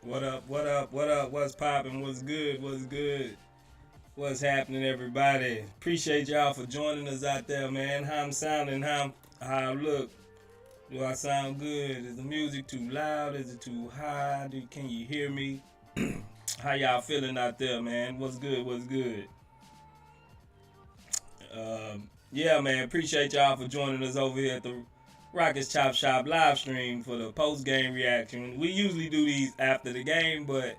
What up? What up? What up? What's poppin'? What's good? What's good? What's happening, everybody? Appreciate y'all for joining us out there, man. How I'm sounding? How I look? Do I sound good? Is the music too loud? Is it too high? Can you hear me? How y'all feeling out there, man? What's good? What's good? Yeah, man. Appreciate y'all for joining us over here at the Rockets Chop Shop live stream for the post game reaction. We usually do these after the game, but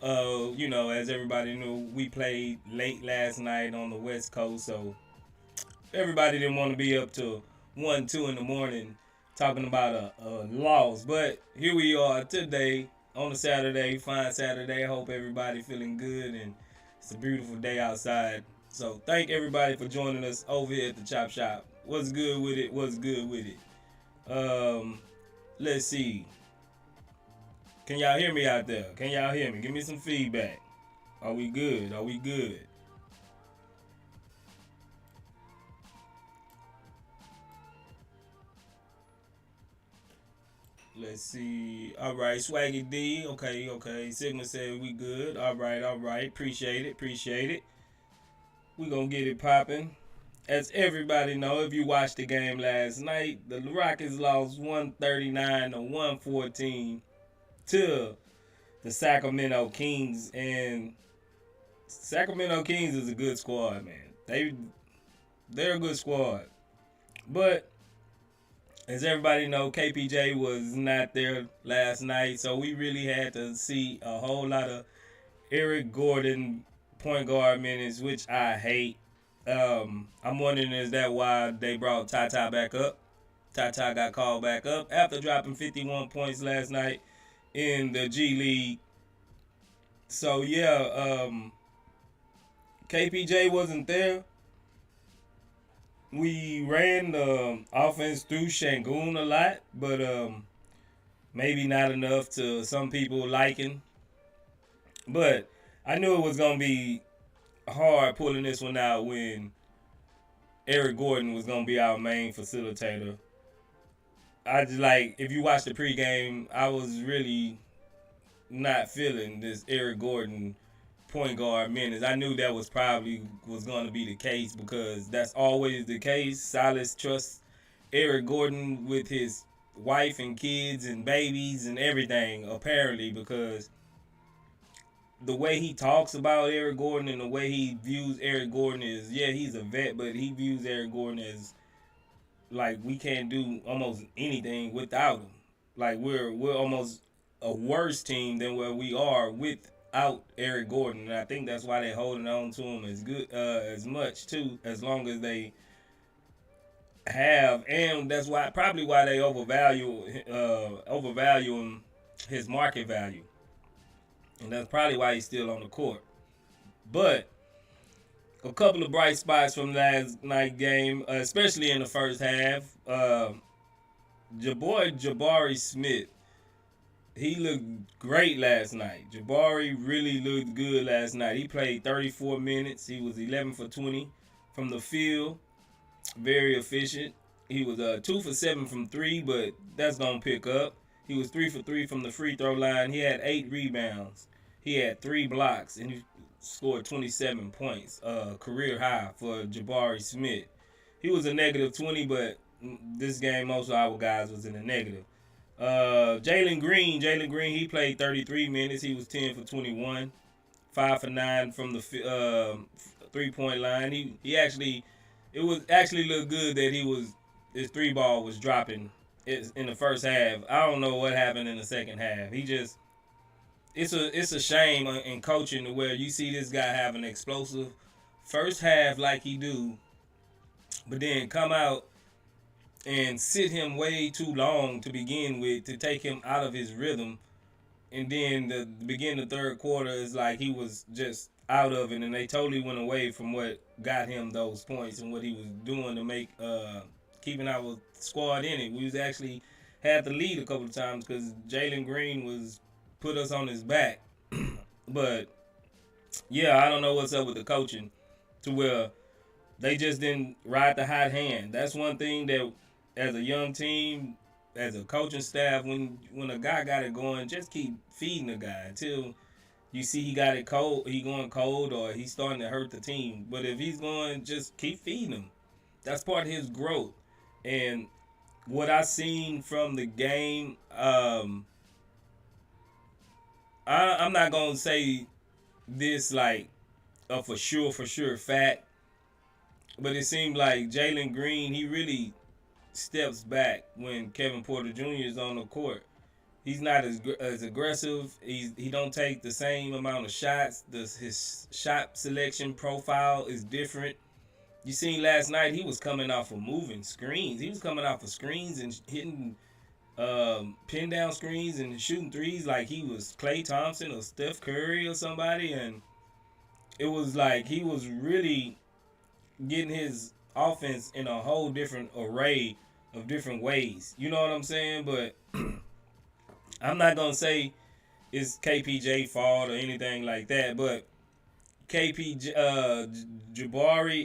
as everybody knew, we played late last night on the West Coast, so everybody didn't want to be up till 1, 2 in the morning talking about a loss. But here we are today on a Saturday, fine Saturday. I hope everybody feeling good and it's a beautiful day outside. So thank everybody for joining us over here at the Chop Shop. What's good with it? What's good with it? Um, let's see. Can y'all hear me out there? Can y'all hear me? Give me some feedback. Are we good? Are we good? Let's see. All right, Swaggy D. Okay, okay. Sigma said we good. All right, all right. Appreciate it. Appreciate it. We gonna get it popping. As everybody know, if you watched the game last night, the Rockets lost 139 to 114 to the Sacramento Kings, and Sacramento Kings is a good squad, man. They're a good squad, but as everybody know, KPJ was not there last night, so we really had to see a whole lot of Eric Gordon point guard minutes, which I hate. I'm wondering, is that why they brought Tata back up? Tata got called back up after dropping 51 points last night in the G League. So yeah, KPJ wasn't there. We ran the offense through Shangoon a lot, but maybe not enough to some people liking. But I knew it was gonna be hard pulling this one out when Eric Gordon was gonna be our main facilitator. I just like, if you watch the pregame, I was really not feeling this Eric Gordon point guard minutes. I knew that was going to be the case because that's always the case. Silas trusts Eric Gordon with his wife and kids and babies and everything, apparently, because the way he talks about Eric Gordon and the way he views Eric Gordon is, yeah, he's a vet, but he views Eric Gordon as like we can't do almost anything without him. Like we're almost a worse team than where we are without Eric Gordon, and I think that's why they're holding on to him as good as much too, as long as they have, and that's why probably why they overvalue him, his market value, and that's probably why he's still on the court. But a couple of bright spots from last night game, especially in the first half. Your boy Jabari Smith, he looked great last night. Jabari really looked good last night. He played 34 minutes. He was 11 for 20 from the field, very efficient. He was 2 for 7 from three, but that's gonna pick up. He was 3 for 3 from the free throw line. He had 8 rebounds. He had 3 blocks, and he scored 27 points, career high for Jabari Smith. He was a negative 20, but this game most of our guys was in the negative. Jalen Green, he played 33 minutes. He was 10 for 21, 5 for 9 from the 3 point line. He actually, it was actually looked good that his three ball was dropping in the first half. I don't know what happened in the second half. He just, it's a shame in coaching to where you see this guy have an explosive first half like he do, but then come out and sit him way too long to begin with to take him out of his rhythm. And then the beginning of the third quarter is like he was just out of it, and they totally went away from what got him those points and what he was doing to make keeping our squad in it. We was actually had the lead a couple of times because Jalen Green was put us on his back. But yeah, I don't know what's up with the coaching to where they just didn't ride the hot hand. That's one thing that as a young team, as a coaching staff, when a guy got it going, just keep feeding the guy until you see he got it cold, he going cold, or he's starting to hurt the team. But if he's going, just keep feeding him. That's part of his growth. And what I seen from the game, I'm not gonna say this like a for sure fact, but it seemed like Jalen Green, he really steps back when Kevin Porter Jr. is on the court. He's not as aggressive. He don't take the same amount of shots. His shot selection profile is different. You seen last night, he was coming off of moving screens. He was coming off of screens and hitting pin down screens and shooting threes like he was Klay Thompson or Steph Curry or somebody. And it was like he was really getting his offense in a whole different array of different ways. You know what I'm saying? But I'm not gonna say it's KPJ fault or anything like that. But Jabari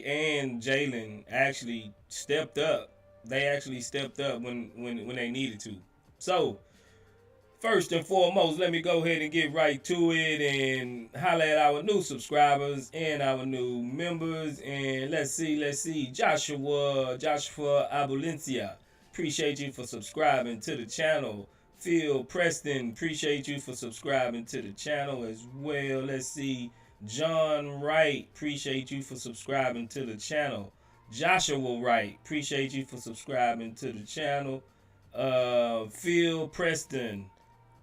and Jalen actually stepped up. They actually stepped up when they needed to. So first and foremost, let me go ahead and get right to it and holler at our new subscribers and our new members. And let's see. Joshua Abulencia, appreciate you for subscribing to the channel. Phil Preston, appreciate you for subscribing to the channel as well. Let's see. John Wright, appreciate you for subscribing to the channel. Joshua Wright, appreciate you for subscribing to the channel. Phil Preston,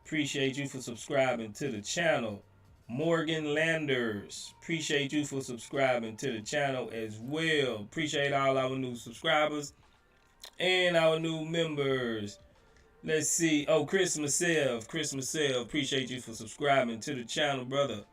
appreciate you for subscribing to the channel. Morgan Landers, appreciate you for subscribing to the channel as well. Appreciate all our new subscribers and our new members. Let's see. Oh, Chris Masev, appreciate you for subscribing to the channel, brother.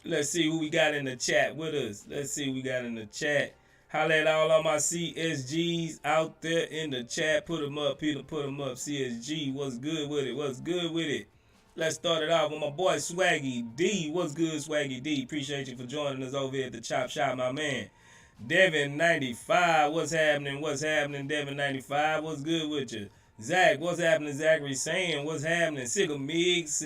Let's see who we got in the chat with us. Let's see who we got in the chat. Holla at all of my CSGs out there in the chat. Put them up, Peter. Put them up. CSG, what's good with it? What's good with it? Let's start it off with my boy Swaggy D. What's good, Swaggy D? Appreciate you for joining us over here at the Chop Shop, my man. Devin95, what's happening? What's happening, Devin95? What's good with you? Zach, what's happening? Zachary saying, what's happening? Sigga Miggs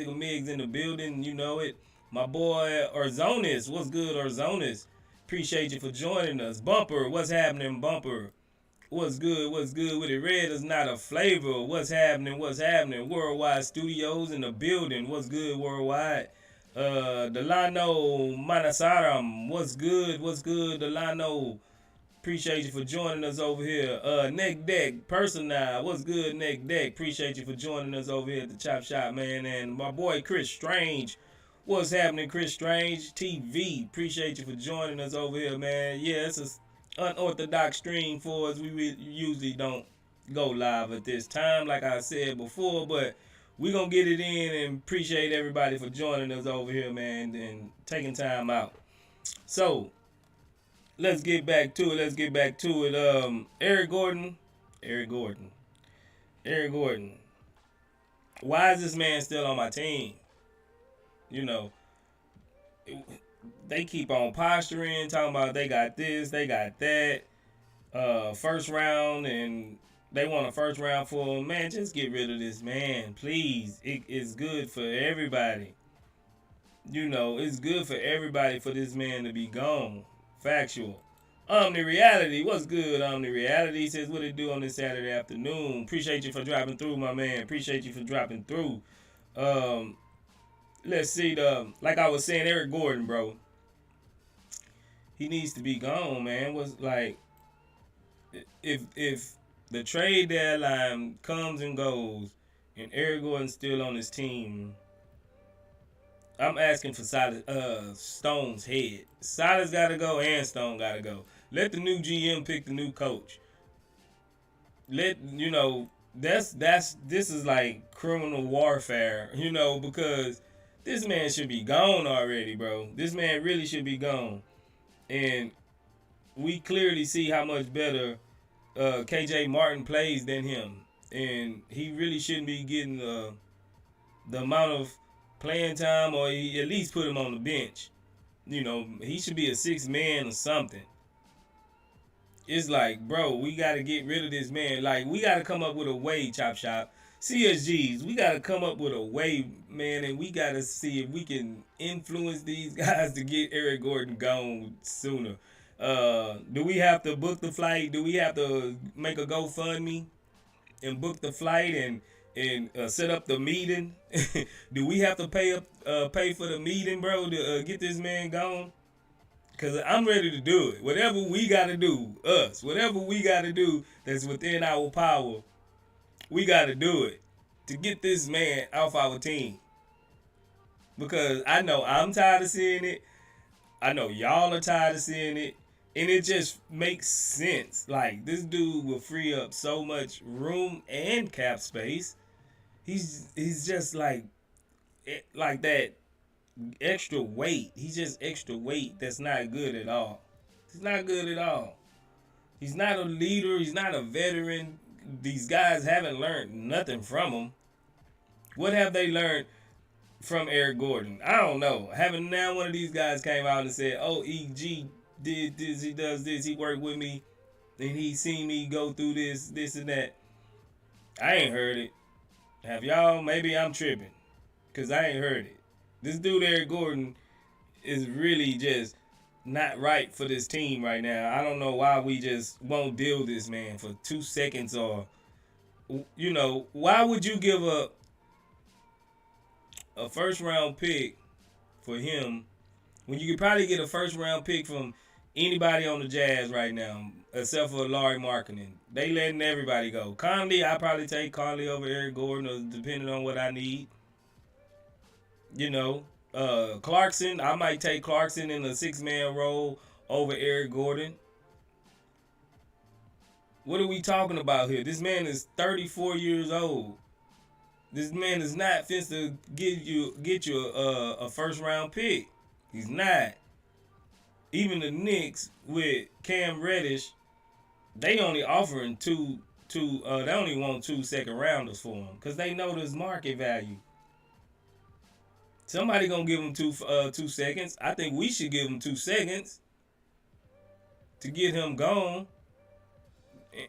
in the building, you know it. My boy Orzonis, what's good, Orzonis? Appreciate you for joining us. Bumper, what's happening, Bumper? What's good with it? Red is not a flavor. What's happening? Worldwide Studios in the building. What's good, Worldwide? Delano Manasaram, what's good, Delano? Appreciate you for joining us over here. Neck Deck, Personal, what's good, Neck Deck? Appreciate you for joining us over here at the Chop Shop, man. And my boy Chris Strange, what's happening, Chris Strange TV? Appreciate you for joining us over here, man. Yeah, it's an unorthodox stream for us. We usually don't go live at this time, like I said before, but we're going to get it in and appreciate everybody for joining us over here, man, and taking time out. So, let's get back to it. Eric Gordon. Why is this man still on my team? You know, they keep on posturing, talking about they got this, they got that. First round, and they want a first round for him. Man, just get rid of this man, please. It's good for everybody. You know, it's good for everybody for this man to be gone. Factual. Omni Reality, what's good, Omni Reality? Says, what it do on this Saturday afternoon? Appreciate you for dropping through, my man. Appreciate you for dropping through. Let's see, like I was saying, Eric Gordon, bro. He needs to be gone, man. Was like, if the trade deadline comes and goes, and Eric Gordon's still on his team, I'm asking for Stone's head. Silas gotta go and Stone gotta go. Let the new GM pick the new coach. This is like criminal warfare, because this man should be gone already, bro. This man really should be gone. And we clearly see how much better KJ Martin plays than him. And he really shouldn't be getting the amount of playing time, or he at least put him on the bench. He should be a sixth man or something. It's like, bro, we got to get rid of this man. Like, we got to come up with a way, Chop Shop, CSGs, we gotta come up with a way, man, and we gotta see if we can influence these guys to get Eric Gordon gone sooner. Do we have to book the flight? Do we have to make a GoFundMe and book the flight and set up the meeting? Do we have to pay for the meeting, bro, to get this man gone? Cause I'm ready to do it. Whatever we gotta do, whatever we gotta do that's within our power, we gotta do it to get this man off our team. Because I know I'm tired of seeing it. I know y'all are tired of seeing it. And it just makes sense. Like, this dude will free up so much room and cap space. He's just like that extra weight. He's just extra weight that's not good at all. He's not good at all. He's not a leader. He's not a veteran. These guys haven't learned nothing from him. What have they learned from Eric Gordon? I don't know. Haven't now one of these guys came out and said, "Oh, EG did this. He does this. He worked with me, and he seen me go through this and that." I ain't heard it. Have y'all? Maybe I'm tripping, cause I ain't heard it. This dude Eric Gordon is really just not right for this team right now. I don't know why we just won't deal this man for 2 seconds, or why would you give up a first round pick for him when you could probably get a first round pick from anybody on the Jazz right now except for Lauri Markkanen? They letting everybody go. Conley, I probably take Conley over Eric Gordon, depending on what I need. Clarkson, I might take Clarkson in a 6-man role over Eric Gordon. What are we talking about here? This man is 34 years old. This man is not fit to get you a first round pick. He's not. Even the Knicks with Cam Reddish, they only offering they only want 2 second rounders for him because they know there's market value. Somebody gonna give him 2 seconds. I think we should give him 2 seconds to get him gone.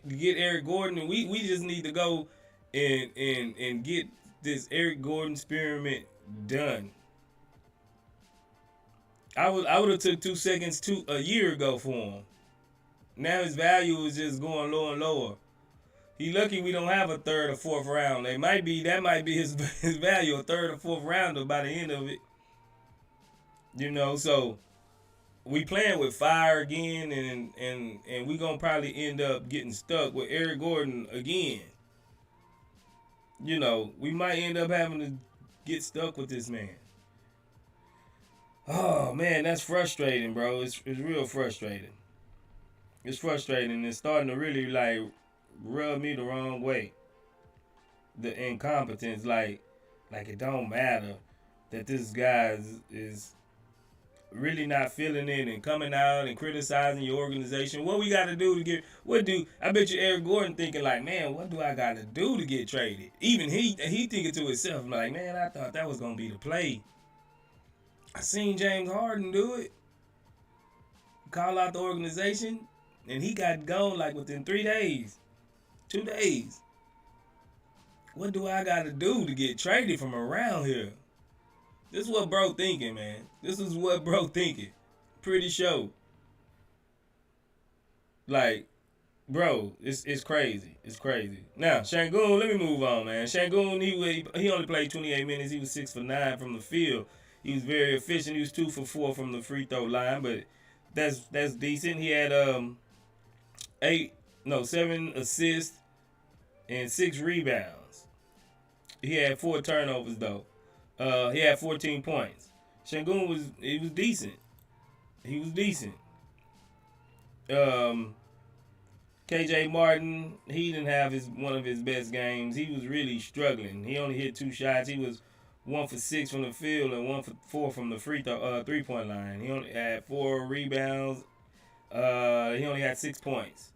To get Eric Gordon, and we just need to go and get this Eric Gordon experiment done. I would have took 2 seconds a year ago for him. Now his value is just going lower and lower. He lucky we don't have a third or fourth round. That might be his value, a third or fourth rounder by the end of it. So we playing with fire again, and we gonna probably end up getting stuck with Eric Gordon again. We might end up having to get stuck with this man. Oh man, that's frustrating, bro. It's real frustrating. It's frustrating. It's starting to really rub me the wrong way. The incompetence, like it don't matter that this guy is really not feeling it and coming out and criticizing your organization. What we got to do to I bet you Eric Gordon thinking like, man, what do I got to do to get traded? Even he thinking to himself like, man, I thought that was gonna be the play. I seen James Harden do it. Call out the organization, and he got gone within 3 days. 2 days. What do I got to do to get traded from around here? This is what bro thinking, man. This is what bro thinking. Pretty sure. Bro, it's crazy. It's crazy. Now, Sengun, let me move on, man. Sengun, he only played 28 minutes. He was 6 for 9 from the field. He was very efficient. He was 2 for 4 from the free throw line, but that's decent. He had 7 assists and 6 rebounds. He had 4 turnovers though. He had 14 points. Sengun was decent. He was decent. KJ Martin, he didn't have one of his best games. He was really struggling. He only hit 2 shots. He was 1 for 6 from the field and 1 for 4 from the free throw 3-point line. He only had 4 rebounds. He only had 6 points.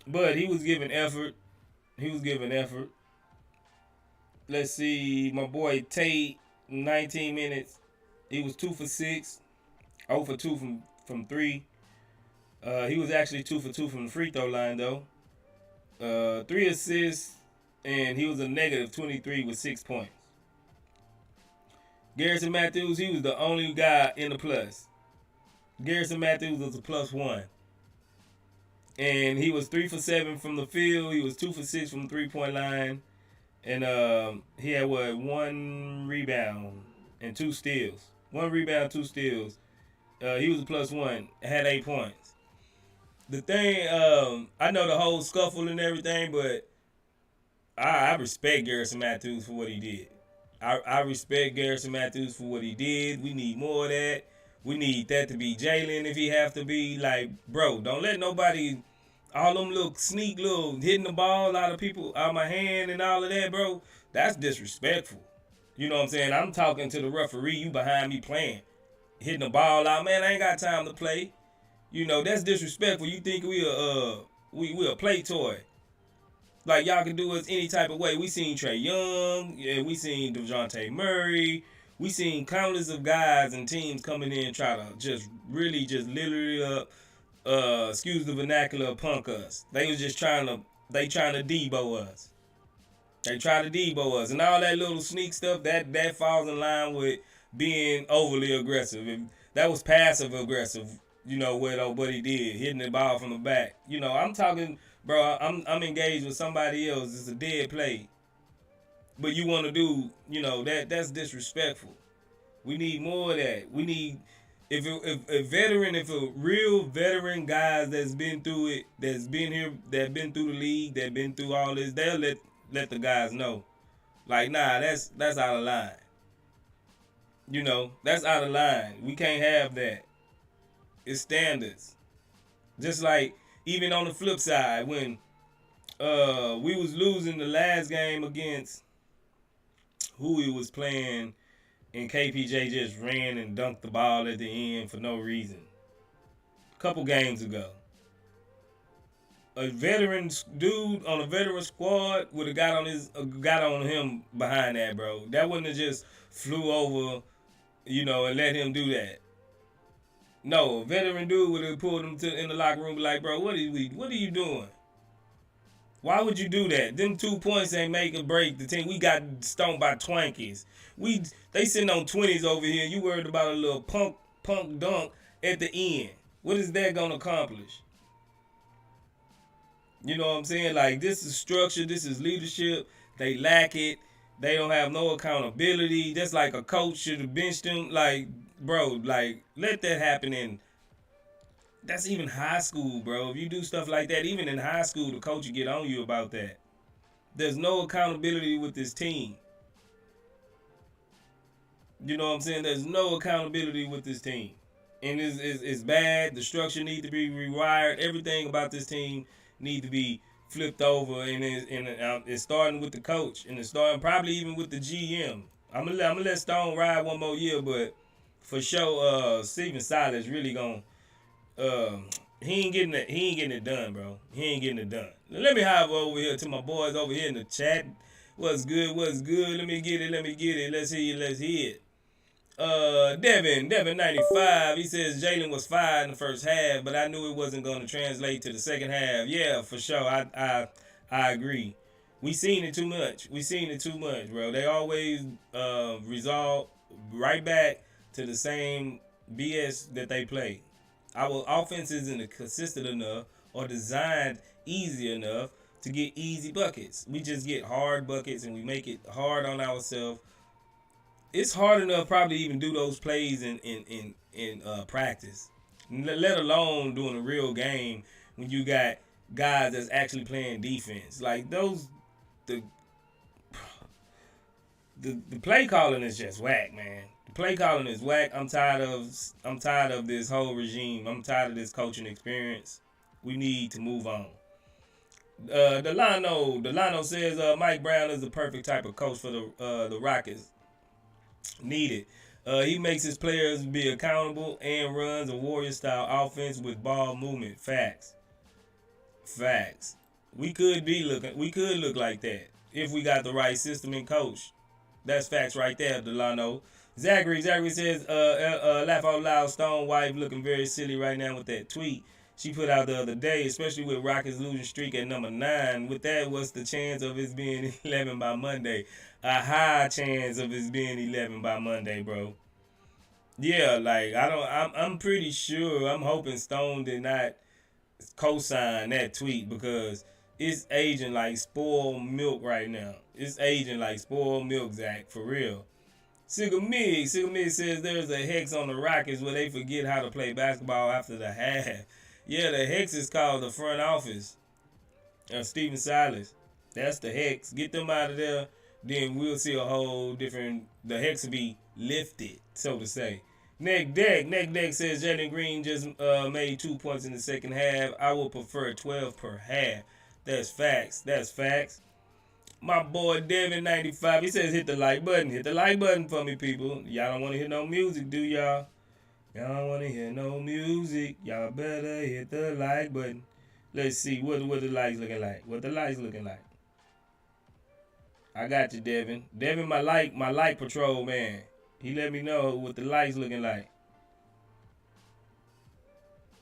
But he was giving effort. Let's see, my boy Tate, 19 minutes. He was 2 for 6, 0 for 2 from 3. He was actually 2 for 2 from the free throw line though. 3 assists, and he was a negative 23 with 6 points. Garrison Matthews, he was the only guy in the plus. Garrison Matthews was a +1. And he was 3 for 7 from the field. He was 2 for 6 from the 3 point line. And he had what, 1 rebound and 2 steals. 1 rebound, 2 steals. He was a +1. Had 8 points. The thing, I know the whole scuffle and everything, but I respect Garrison Matthews for what he did. I respect Garrison Matthews for what he did. We need more of that. We need that to be Jalen if he have to be. Like, bro, don't let nobody, all them little sneak little hitting the ball out of people, out of my hand and all of that, bro. That's disrespectful. You know what I'm saying? I'm talking to the referee. You behind me playing, hitting the ball out. Man, I ain't got time to play. You know, that's disrespectful. You think we a play toy. Like, y'all can do us any type of way. We seen Trae Young, yeah, we seen DeJounte Murray, we seen countless of guys and teams coming in and try to just really just literally excuse the vernacular, punk us. They was just trying to Debo us. They try to Debo us. And all that little sneak stuff, that falls in line with being overly aggressive. If that was passive aggressive, you know, what he did, hitting the ball from the back. You know, I'm talking, bro, I'm engaged with somebody else. It's a dead play. But you want to do, you know, that's disrespectful. We need more of that. We need, if a real veteran guys that's been through it, that's been here, that been through the league, that been through all this, they'll let the guys know. Like, nah, that's out of line. You know, that's out of line. We can't have that. It's standards. Just like even on the flip side, when we was losing the last game against who we was playing, and KPJ just ran and dunked the ball at the end for no reason. A couple games ago, a veteran dude on a veteran squad would have got on him behind that, bro. That wouldn't have just flew over, you know, and let him do that. No, a veteran dude would have pulled him in the locker room, and be like, bro, what are you doing? Why would you do that? Them 2 points ain't make or break the team. We got stoned by Twankies. They sitting on 20s over here. You worried about a little punk dunk at the end. What is that gonna accomplish? You know what I'm saying? Like, this is structure. This is leadership. They lack it. They don't have no accountability. Just like a coach should have benched them. Like, bro, like, let that happen in. That's even high school, bro. If you do stuff like that, even in high school, the coach will get on you about that. There's no accountability with this team. You know what I'm saying? There's no accountability with this team. And it's bad. The structure needs to be rewired. Everything about this team needs to be flipped over. And it's starting with the coach. And it's starting probably even with the GM. I'm gonna let Stone ride one more year, but for sure, Stephen Silas really gonna he ain't getting it done, bro. He ain't getting it done. Let me hop over here to my boys over here in the chat. What's good? Let me get it. Let's hear it. Devin 95. He says Jalen was fired in the first half, but I knew it wasn't going to translate to the second half. Yeah, for sure. I agree. We seen it too much, bro. They always result right back to the same BS that they play. Our offense isn't consistent enough or designed easy enough to get easy buckets. We just get hard buckets and we make it hard on ourselves. It's hard enough probably to even do those plays in practice, let alone doing a real game when you got guys that's actually playing defense. Like the play calling is just whack, man. The play calling is whack. I'm tired of this whole regime. I'm tired of this coaching experience. We need to move on. Delano says Mike Brown is the perfect type of coach for the Rockets. Needed. He makes his players be accountable and runs a Warrior-style offense with ball movement. Facts. We could look like that if we got the right system and coach. That's facts right there, Delano. Zachary says, laugh out loud, Stone wife looking very silly right now with that tweet. she put out the other day, especially with Rockets losing streak at number 9. With that, what's the chance of it being 11 by Monday? A high chance of it being 11 by Monday, bro. Yeah, like I don't. I'm pretty sure. I'm hoping Stone did not co-sign that tweet because it's aging like spoiled milk right now. It's aging like spoiled milk, Zach, for real. Sig says there's a hex on the Rockets where they forget how to play basketball after the half. Yeah, the hex is called the front office. Stephen Silas. That's the hex. Get them out of there. Then we'll see a whole different. The hex will be lifted, so to say. Neck Deck says Jalen Green just made 2 points in the second half. I would prefer 12 per half. That's facts. That's facts. My boy Devin95, he says hit the like button. Hit the like button for me, people. Y'all don't want to hear no music, do y'all? Y'all don't want to hear no music. Y'all better hit the like button. Let's see what the likes looking like. What the likes looking like. I got you, Devin. Devin, my like patrol man. He let me know what the likes looking like.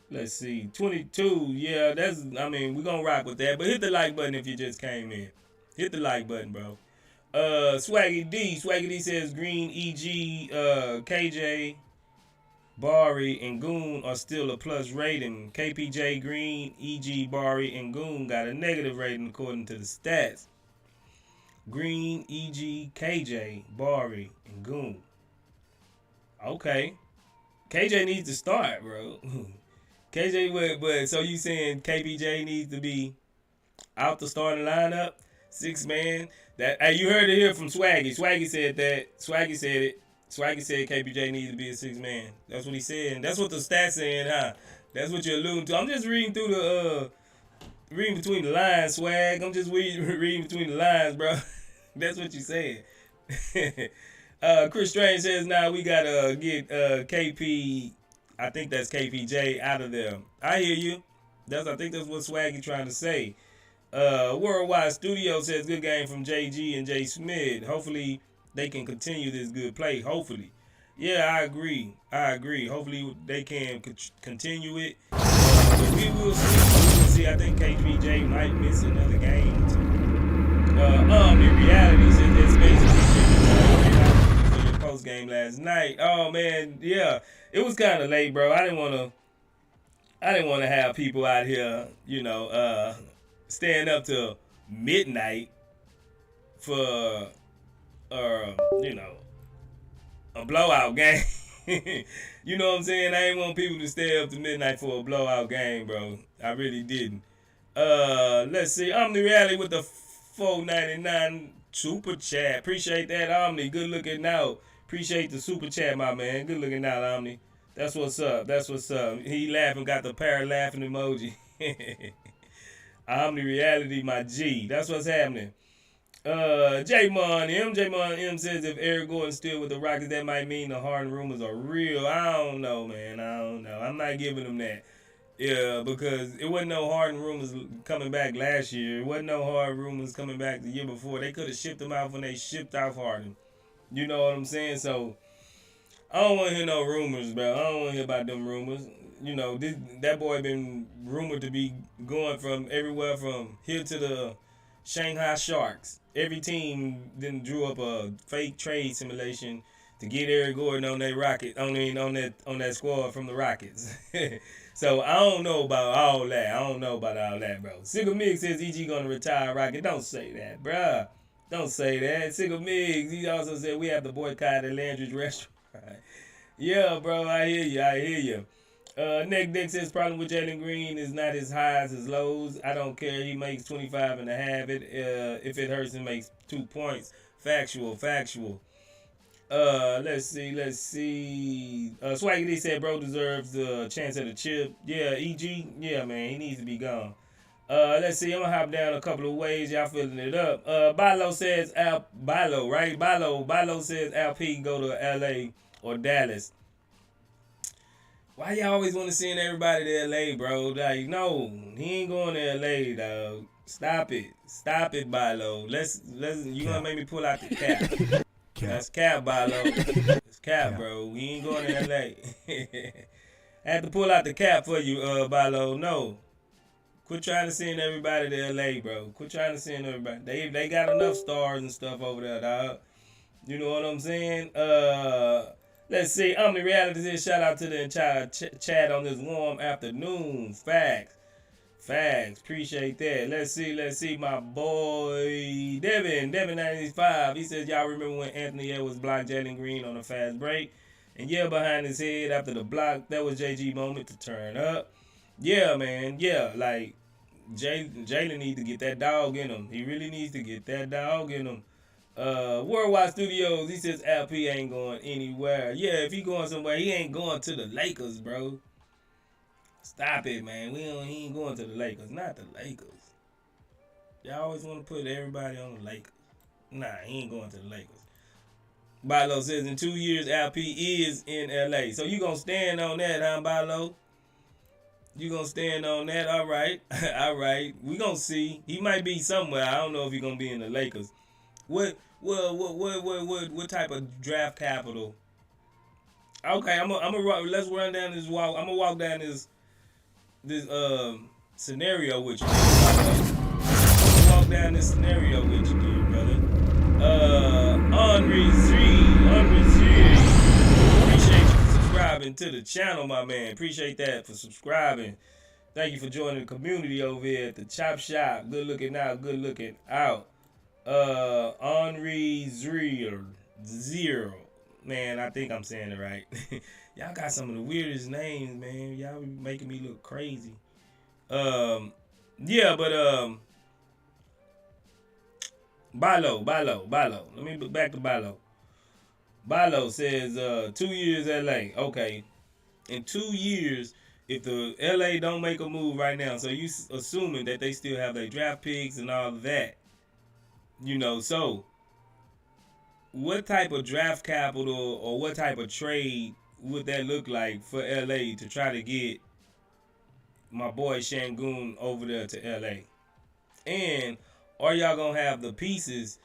Let's see. 22. Yeah, we're gonna rock with that. But hit the like button if you just came in. Hit the like button, bro. Swaggy D says Green, EG, KJ, Bari, and Goon are still a plus rating. KPJ, Green, EG, Bari, and Goon got a negative rating according to the stats. Green, EG, KJ, Bari, and Goon. Okay. KJ needs to start, bro. KJ, but so you saying KPJ needs to be out the starting lineup? 6-man. That hey, you heard it here from Swaggy. Swaggy said that. Swaggy said it. Swaggy said KPJ needs to be a 6-man. That's what he said. And that's what the stats saying, huh? That's what you're alluding to. I'm just reading through reading between the lines, Swag. I'm just reading between the lines, bro. That's what you said. Chris Strange says, nah, we gotta get KP, I think that's KPJ, out of there. I hear you. I think that's what Swaggy trying to say. Worldwide Studio says good game from JG and J Smith. Hopefully they can continue this good play. Hopefully. Yeah, I agree. Hopefully they can continue it. But we will see. I think KPJ might miss another game. In reality, says that's basically your post game last night. Oh man, yeah, it was kind of late, bro. I didn't want to have people out here, staying up till midnight for, a blowout game. You know what I'm saying? I ain't want people to stay up to midnight for a blowout game, bro. I really didn't. Let's see. Omni Rally with the $4.99 super chat. Appreciate that, Omni. Good looking out. Appreciate the super chat, my man. Good looking out, Omni. That's what's up. He laughing, got the parrot laughing emoji. Omni Reality, my G. That's what's happening. J-Mon M says if Eric Gordon's still with the Rockets, that might mean the Harden rumors are real. I don't know, man. I don't know. I'm not giving them that. Yeah, because it wasn't no Harden rumors coming back last year. It wasn't no Harden rumors coming back the year before. They could have shipped them out when they shipped off Harden. You know what I'm saying? So, I don't want to hear no rumors, bro. I don't want to hear about them rumors. That boy been rumored to be going from everywhere from here to the Shanghai Sharks. Every team then drew up a fake trade simulation to get Eric Gordon on that on that squad from the Rockets. So I don't know about all that. Bro. Sigga Miggs says EG gonna retire Rocket. Don't say that, bruh. Don't say that. Sigga Miggs, he also said we have to boycott the Landry's restaurant. Yeah, bro, I hear you. Nick Dick says problem with Jalen Green is not his highs, his lows. I don't care. He makes 25 and a half. If it hurts, he makes 2 points. Factual. Let's see. Swaggy D said bro deserves the chance at a chip. Yeah, EG. Yeah, man, he needs to be gone. Let's see. I'm gonna hop down a couple of ways. Y'all filling it up. Bilo says Bilo, right? Bilo says Al P can go to LA or Dallas. Why y'all always want to send everybody to LA, bro? Like, no, he ain't going to LA, dog. Stop it, Bilo. You gonna make me pull out the cap? That's cap, Bilo. It's cap, bro. We ain't going to LA. I had to pull out the cap for you, Balo. No. Quit trying to send everybody to LA, bro. Quit trying to send everybody. They got enough stars and stuff over there, dog. You know what I'm saying? Let's see. Omni Reality says shout out to the entire chat on this warm afternoon. Facts. Facts. Appreciate that. Let's see. My boy Devin95. He says y'all remember when Anthony Edwards blocked Jalen Green on a fast break and yelled behind his head after the block. That was JG moment to turn up. Yeah, man. Yeah, like Jalen needs to get that dog in him. He really needs to get that dog in him. Worldwide Studios, he says LP ain't going anywhere. Yeah, if he going somewhere, he ain't going to the Lakers, bro. Stop it, man. He ain't going to the Lakers. Not the Lakers. Y'all always want to put everybody on the Lakers. Nah, he ain't going to the Lakers. Bilo says in 2 years, LP is in LA. So you gonna stand on that, huh, Bilo? You gonna stand on that? All right. All right. We gonna see. He might be somewhere. I don't know if he gonna be in the Lakers. What type of draft capital? Okay, let's run down this walk. I'm gonna walk down this scenario with you. Walk down this scenario with you, dear brother. Henri Z. Appreciate you for subscribing to the channel, my man. Appreciate that for subscribing. Thank you for joining the community over here at the Chop Shop. Good looking out. Henri Zero. Man, I think I'm saying it right. Y'all got some of the weirdest names, man. Y'all be making me look crazy. Yeah, but Bilo. Let me look back to Bilo. Bilo says 2 years LA. Okay. In 2 years, if the LA don't make a move right now, so you assuming that they still have their draft picks and all of that. You know, so what type of draft capital or what type of trade would that look like for LA to try to get my boy Sengun over there to LA? And are y'all gonna have the pieces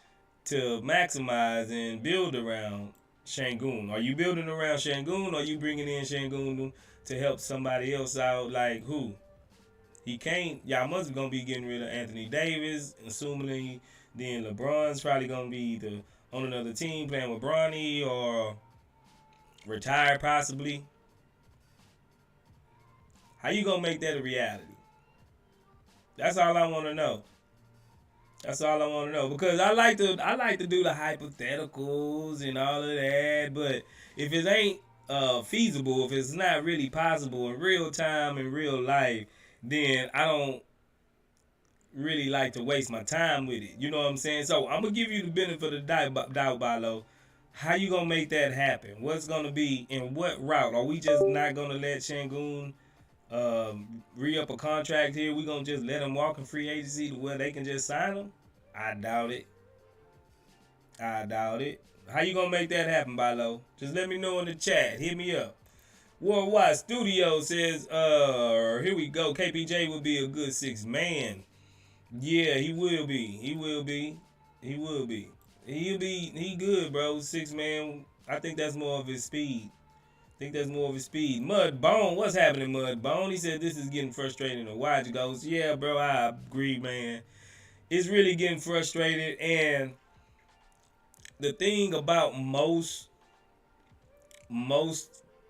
to maximize and build around Sengun? Are you building around Sengun or are you bringing in Sengun to help somebody else out? Like who? He can't. Y'all must gonna be getting rid of Anthony Davis, assumingly. Then LeBron's probably gonna be either on another team playing with Bronny or retired possibly. How you gonna make that a reality? That's all I want to know. That's all I want to know because I like to do the hypotheticals and all of that. But if it ain't feasible, if it's not really possible in real time in real life, then I don't really like to waste my time with it. You know what I'm saying? So I'm gonna give you the benefit of the doubt, Bilo. How you gonna make that happen? What's gonna be in what route? Are we just not gonna let Sengun re-up a contract here? We gonna just let him walk in free agency to where they can just sign him? I doubt it. How you gonna make that happen, Bilo? Just let me know in the chat. Hit me up. Worldwide Studio says, here we go. KPJ will be a good 6 man. Yeah, he will be. He good, bro. 6 man. I think that's more of his speed. Mud Bone, what's happening, Mud Bone? He said this is getting frustrating to watch. He goes, yeah, bro, I agree, man. It's really getting frustrated. And the thing about most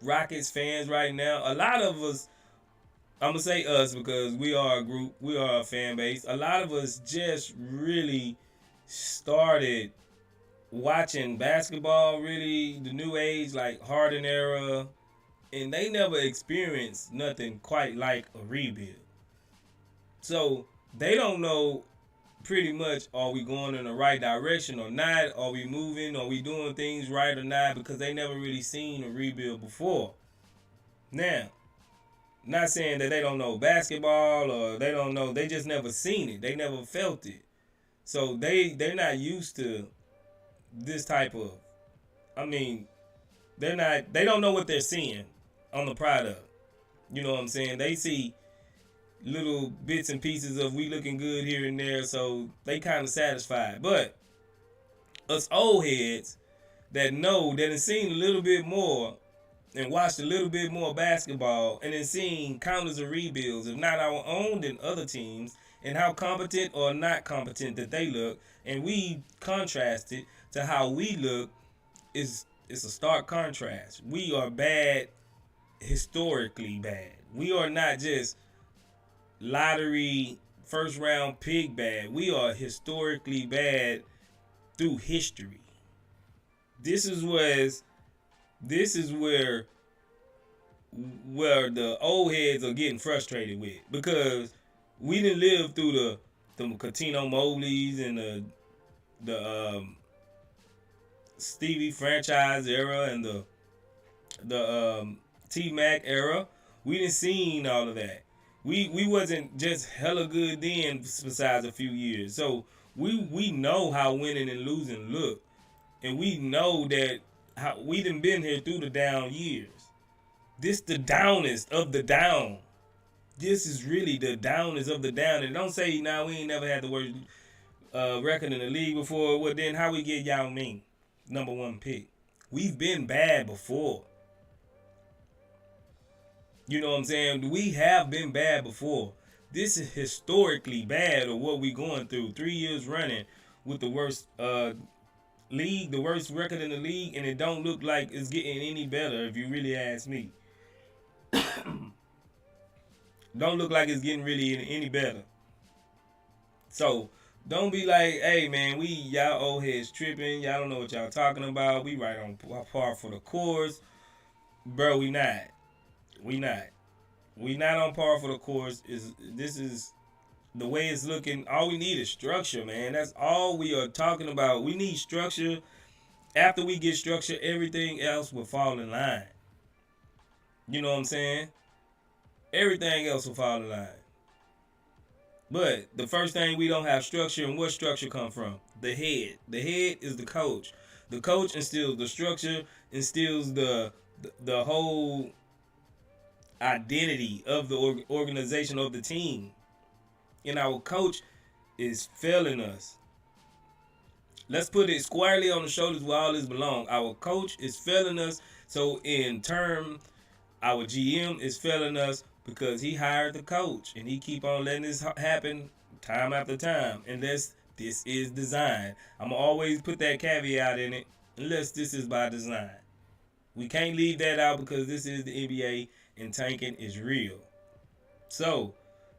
Rockets fans right now, a lot of us, I'm going to say us because we are a group, we are a fan base. A lot of us just really started watching basketball, really, the new age, like Harden era, and they never experienced nothing quite like a rebuild. So they don't know pretty much, are we going in the right direction or not? Are we moving? Are we doing things right or not? Because they never really seen a rebuild before. Now, not saying that they don't know basketball or they don't know, they just never seen it. They never felt it. So they're not used to this type of, they don't know what they're seeing on the product. You know what I'm saying? They see little bits and pieces of we looking good here and there, so they kind of satisfied. But us old heads that know, that have seen a little bit more, and watched a little bit more basketball, and then seen countless of rebuilds, if not our own, than other teams, and how competent or not competent that they look, and we contrasted to how we look, is it's a stark contrast. We are bad, historically bad. We are not just lottery first round pick bad. We are historically bad through history. This is was this is where the old heads are getting frustrated with, because we didn't live through the Catino Mobleys and the Stevie franchise era and the T Mac era. We didn't seen all of that. We wasn't just hella good then. Besides a few years, so we know how winning and losing look, and we know that how we done been here through the down years. This the downest of the down. This is really the downest of the down. And don't say now we ain't never had the worst record in the league before. Well then, how we get Yao Ming number one pick? We've been bad before. You know what I'm saying? We have been bad before. This is historically bad of what we going through. 3 years running with the worst league, the worst record in the league, and it don't look like it's getting any better. If you really ask me, don't look like it's getting really any better. So don't be like, hey man, we y'all old heads tripping. Y'all don't know what y'all talking about. We right on par for the course, bro. We not. We not. We not on par for the course. Is this is the way it's looking? All we need is structure, man. That's all we are talking about. We need structure. After we get structure, everything else will fall in line. You know what I'm saying? Everything else will fall in line. But the first thing, we don't have structure, and what structure come from? The head. The head is the coach. The coach instills the structure, instills the whole identity of the organization of the team. And our coach is failing us. Let's put it squarely on the shoulders where all this belong. Our coach is failing us. So in turn, our GM is failing us because he hired the coach, and he keep on letting this happen time after time. Unless this is design. I'm going to always put that caveat in it. Unless this is by design. We can't leave that out because this is the NBA and tanking is real. So,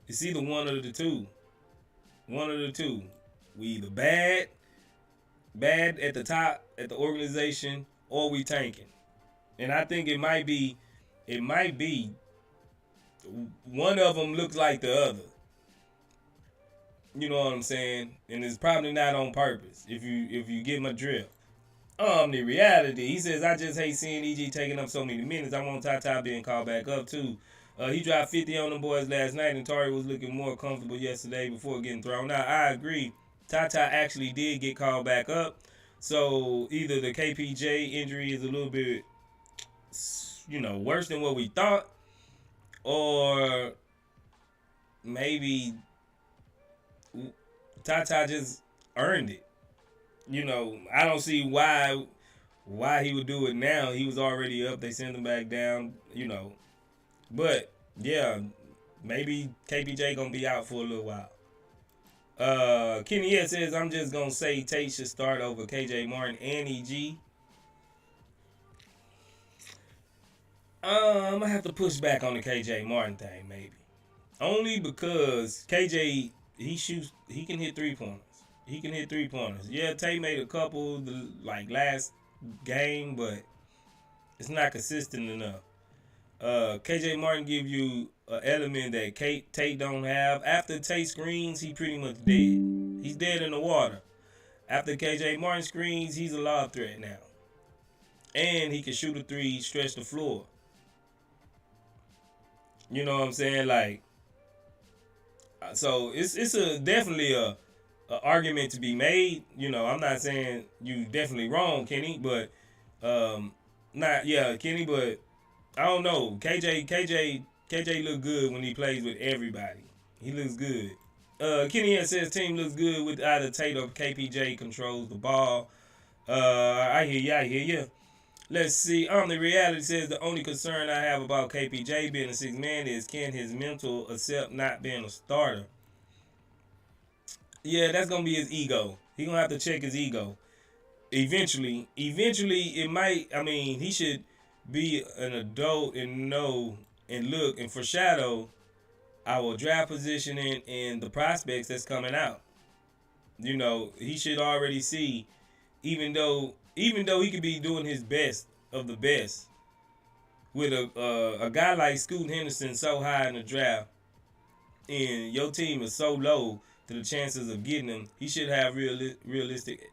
it's either one of the two. One of the two. We either bad at the top, at the organization, or we tanking. And I think it might be one of them looks like the other. You know what I'm saying? And it's probably not on purpose, if you get my drift. The reality, he says, I just hate seeing EG taking up so many minutes. I want Tata being called back up too. He dropped 50 on them boys last night, and Tari was looking more comfortable yesterday before getting thrown out. I agree. Tata actually did get called back up. So either the KPJ injury is a little bit, worse than what we thought, or maybe Tata just earned it. I don't see why he would do it now. He was already up. They sent him back down. But yeah, maybe KPJ gonna be out for a little while. Kenny S says, I'm just gonna say Tate should start over KJ Martin and EG. I'm gonna have to push back on the KJ Martin thing, maybe. Only because KJ, he can hit 3-pointers. He can hit 3-pointers. Yeah, Tate made a couple last game, but it's not consistent enough. KJ Martin give you an element that Tate don't have. After Tate screens, he pretty much dead. He's dead in the water. After KJ Martin screens, he's a lob threat now. And he can shoot a three, stretch the floor. You know what I'm saying? So it's definitely a argument to be made. I'm not saying you definitely wrong, Kenny, but Kenny, but I don't know. KJ look good when he plays with everybody. He looks good. Kenny says team looks good with either Tate or KPJ controls the ball. I hear you. Let's see. The reality says the only concern I have about KPJ being a sixth man is can his mental accept not being a starter. Yeah, that's gonna be his ego. He gonna have to check his ego. Eventually, it might. I mean, he should be an adult and know and look and foreshadow our draft positioning and the prospects that's coming out. You know, he should already see, even though he could be doing his best of the best with a guy like Scoot Henderson so high in the draft, and your team is so low to the chances of getting him, he should have realistic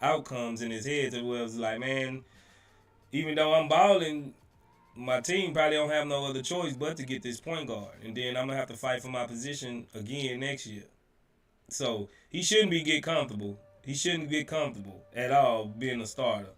outcomes in his head. As well as like, man, even though I'm balling, my team probably don't have no other choice but to get this point guard, and then I'm gonna have to fight for my position again next year. So he shouldn't be get comfortable. He shouldn't get comfortable at all being a starter.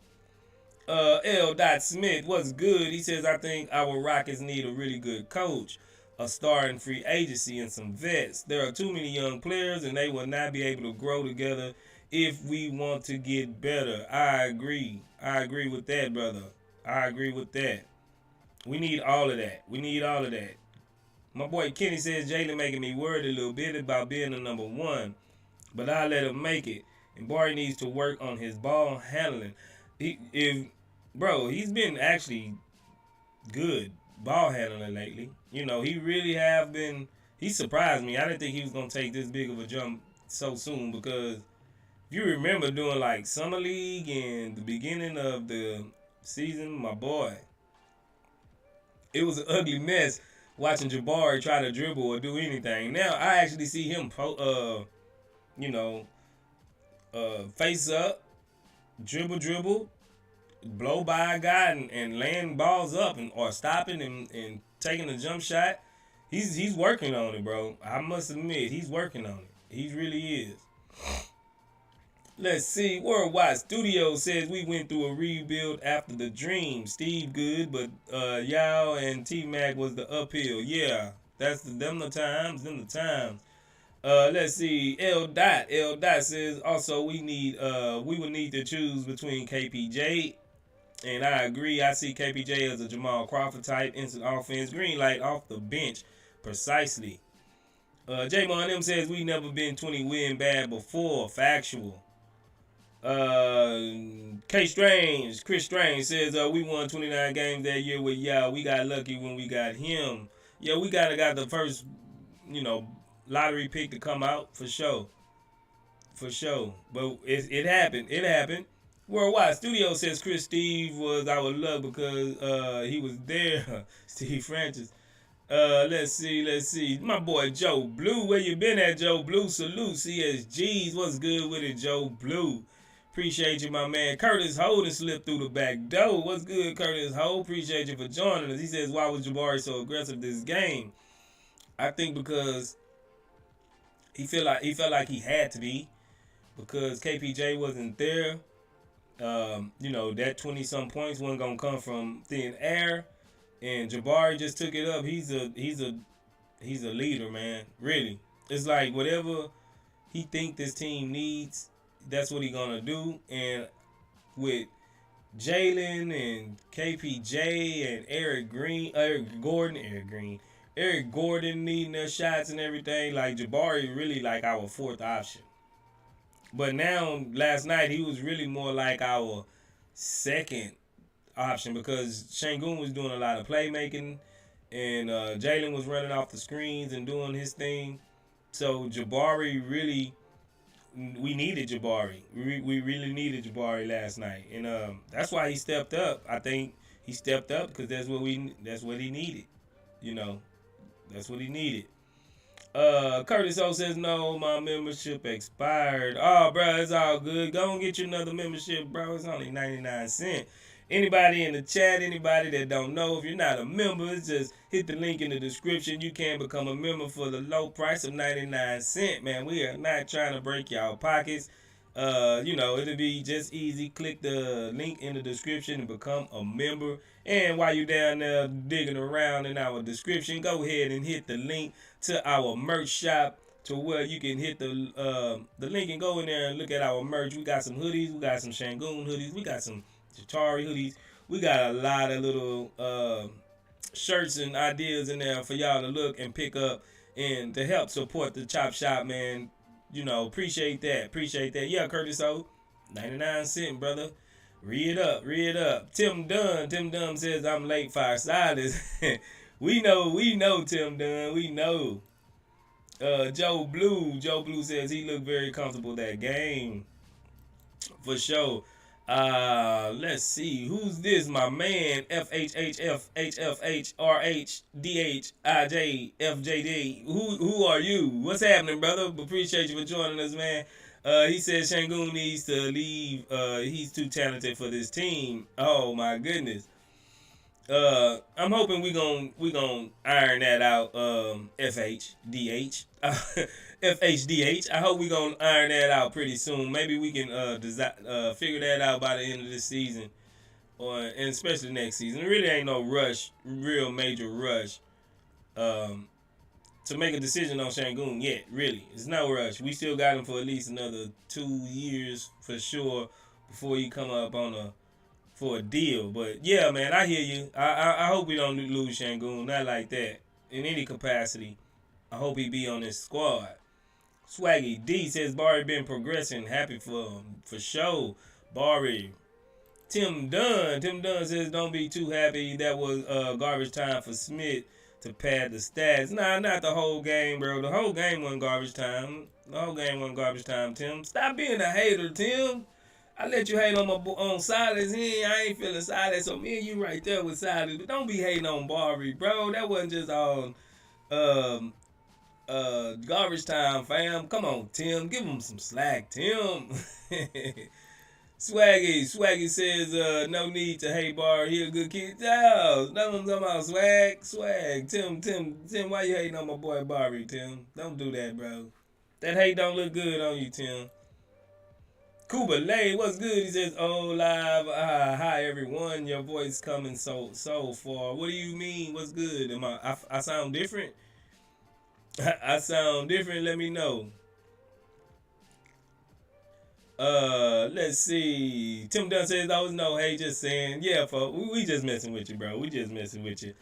L. Smith, what's good? He says, I think our Rockets need a really good coach, a star in free agency, and some vets. There are too many young players, and they will not be able to grow together if we want to get better. I agree. I agree with that, brother. I agree with that. We need all of that. We need all of that. My boy Kenny says Jalen making me worried a little bit about being the number one, but I let him make it. And Barry needs to work on his ball handling. He's been actually good ball handling lately. You know, he really have been. He surprised me. I didn't think he was gonna take this big of a jump so soon because if you remember doing like summer league and the beginning of the season, my boy, it was an ugly mess watching Jabari try to dribble or do anything. Now I actually see him, you know, face up, dribble, blow by a guy and laying balls up or stopping and taking a jump shot. He's working on it, bro. I must admit, he's working on it. He really is. Let's see. Worldwide Studio says we went through a rebuild after the dream. Steve good, but Yao and T Mac was the uphill. Yeah, that's them the times. Let's see. L Dot says also we would need to choose between KPJ, and I agree. I see KPJ as a Jamal Crawford type, instant offense, green light off the bench, precisely. J Mon M says we never been 20 win bad before. Factual. Chris Strange says we won 29 games that year with Yao. We got lucky when we got him. Yeah, we got the first, lottery pick to come out for sure. But it happened. Worldwide Studio says Chris Steve was our luck because he was there. Steve Francis. Let's see. My boy Joe Blue, where you been at, Joe Blue? Salute, CSGs. What's good with it, Joe Blue? Appreciate you, my man. Curtis Holden slipped through the back door. What's good, Curtis Holden? Appreciate you for joining us. He says, why was Jabari so aggressive this game? I think because he felt like he had to be because KPJ wasn't there. That 20-some points wasn't gonna come from thin air, and Jabari just took it up. He's a leader, man. Really, it's like whatever he think this team needs, that's what he gonna do. And with Jalen and KPJ and Eric Gordon needing their shots and everything, like Jabari really like our fourth option. But now, last night, he was really more like our second option because Şengün was doing a lot of playmaking and Jalen was running off the screens and doing his thing. So Jabari really, we needed Jabari. We really needed Jabari last night, and that's why he stepped up. I think he stepped up because that's what he needed. That's what he needed. Curtis O says, no, my membership expired. Oh, bro, it's all good. Go and get you another membership, bro. It's only 99 cents. Anybody in the chat, anybody that don't know, if you're not a member, just hit the link in the description. You can become a member for the low price of 99 cents, man. We are not trying to break y'all pockets. It'll be just easy. Click the link in the description and become a member. And while you're down there digging around in our description, go ahead and hit the link to our merch shop to where you can hit the link and go in there and look at our merch. We got some hoodies. We got some Şengün hoodies. We got some Jatari hoodies. We got a lot of little shirts and ideas in there for y'all to look and pick up and to help support the Chop Shop, man. You know, appreciate that. Appreciate that. Yeah, Curtis O. 99 cents, brother. Read up, read up. Tim Dunn says I'm late for silence. We know, Tim Dunn. We know. Joe Blue says he looked very comfortable that game. For sure. Let's see. Who's this? My man, FHHFHFHRHDHIJFJD. Who are you? What's happening, brother? Appreciate you for joining us, man. He says Shangoon needs to leave. He's too talented for this team. Oh my goodness. I'm hoping we gon' iron that out. FHDH, FHDH. I hope we gonna iron that out pretty soon. Maybe we can figure that out by the end of this season, and especially next season. There really ain't no rush, real major rush, um, to make a decision on Shangoon yet. Really, it's no rush. We still got him for at least another 2 years for sure before he come up on a for a deal. But yeah, man, I hear you. I hope we don't lose Shangoon. Not like that in any capacity. I hope he be on this squad. Swaggy D says Barry been progressing. Happy for him for sure. Barry. Tim Dunn says don't be too happy. That was garbage time for Smith to pad the stats. Nah, not the whole game, bro. The whole game wasn't garbage time. The whole game wasn't garbage time, Tim. Stop being a hater, Tim. I let you hate on my on Silas. I ain't feeling Silas, so me and you right there with Silas. But don't be hating on Barbie, bro. That wasn't just all um garbage time, fam. Come on, Tim. Give him some slack, Tim. Swaggy says, no need to hate Bar. He a good kid. No, that's what I'm talking about. Swag. Tim, why you hating on my boy Barbie, Tim? Don't do that, bro. That hate don't look good on you, Tim. Cuba Lay, what's good? He says, oh, live. Hi, everyone. Your voice coming so far. What do you mean? What's good? I sound different? I sound different. Let me know. Let's see. Tim Dunn says, "I was no hate, just saying, yeah, we just messing with you, bro. We just messing with you."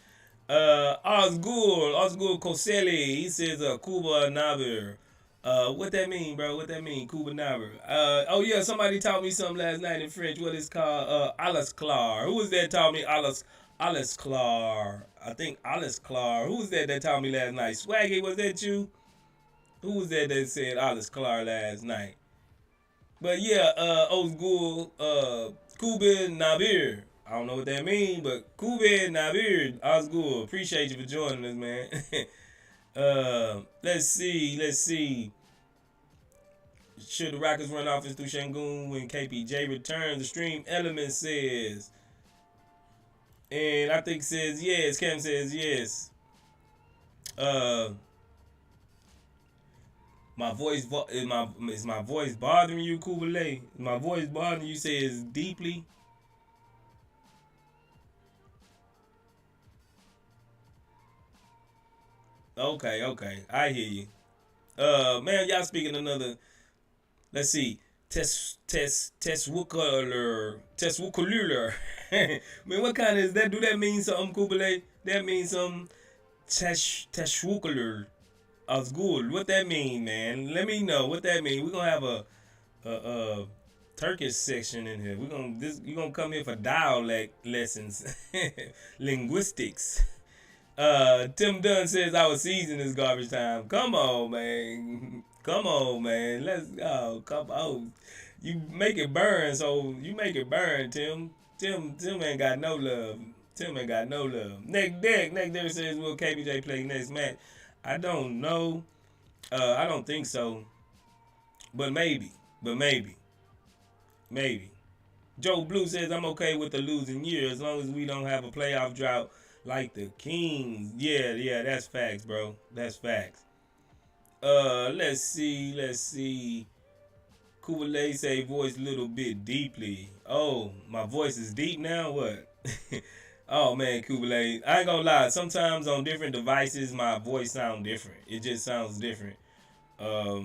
Osgur Koseli, he says, Kuba Naber. What that mean, bro? What that mean, Kuba Naber? Oh yeah, somebody taught me something last night in French. What is called Alice Clar. Who was that taught me Alice Clar? I think Alice Clar. Who was that taught me last night? Swaggy, was that you? Who was that said Alice Clar last night? But yeah, Osgur Kuben Nabir. I don't know what that means, but Kuben Nabir, Osgur, appreciate you for joining us, man. Let's see. Should the Rockets run offense through Shangoon when KPJ returns? The stream element says. And I think says yes. Cam says yes. My voice is my voice bothering you, Kubale? My voice bothering you? Say it's deeply. Okay, I hear you. Man, y'all speaking another. Let's see, Teswukalular. Man, what kind is that? Do that mean something, Kubale? That means some Teswukalular. Osgul, what that mean, man? Let me know what that mean. We're gonna have a Turkish section in here. You gonna come here for dialect lessons, linguistics. Tim Dunn says our season is garbage time. Come on, man. Come on, man. Let's go. Come on. You make it burn, so you make it burn, Tim. Tim ain't got no love. Tim ain't got no love. Neck deck says will KBJ play next match? I don't know. I don't think so. But maybe. Maybe. Joe Blue says I'm okay with the losing year as long as we don't have a playoff drought like the Kings. Yeah, that's facts, bro. That's facts. Let's see. Kubale say voice a little bit deeply. Oh, my voice is deep now? What? Oh man, Kubale. I ain't gonna lie. Sometimes on different devices, my voice sounds different. It just sounds different. I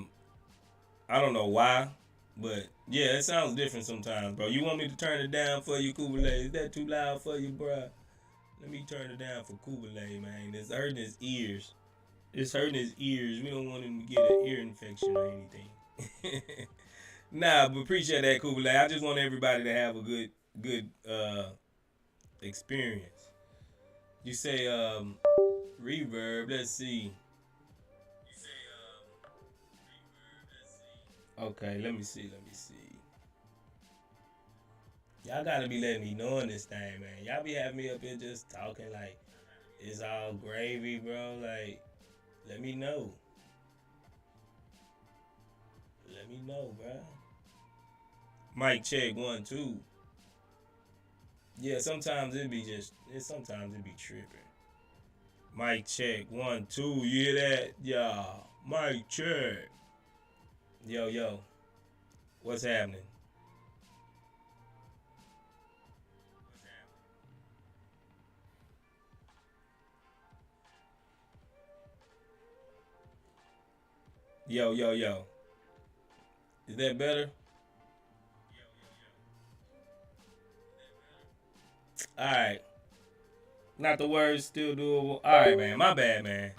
don't know why. But yeah, it sounds different sometimes, bro. You want me to turn it down for you, Kubale? Is that too loud for you, bro? Let me turn it down for Kubale, man. It's hurting his ears. It's hurting his ears. We don't want him to get an ear infection or anything. Nah, but appreciate that, Kubale. I just want everybody to have a good experience. You say reverb. Let's see. Okay, let me see. Let me see. Y'all gotta be letting me know in this thing, man. Y'all be having me up here just talking like it's all gravy, bro. Like, let me know. Let me know, bro. Mic check 1 2. Yeah, sometimes it be just. Sometimes it be tripping. Mic check 1 2. You hear that? Yeah. Mic check. Yo yo. What's happening? Yo yo yo. Is that better? All right. Not the words still doable. All right, man. My bad, man.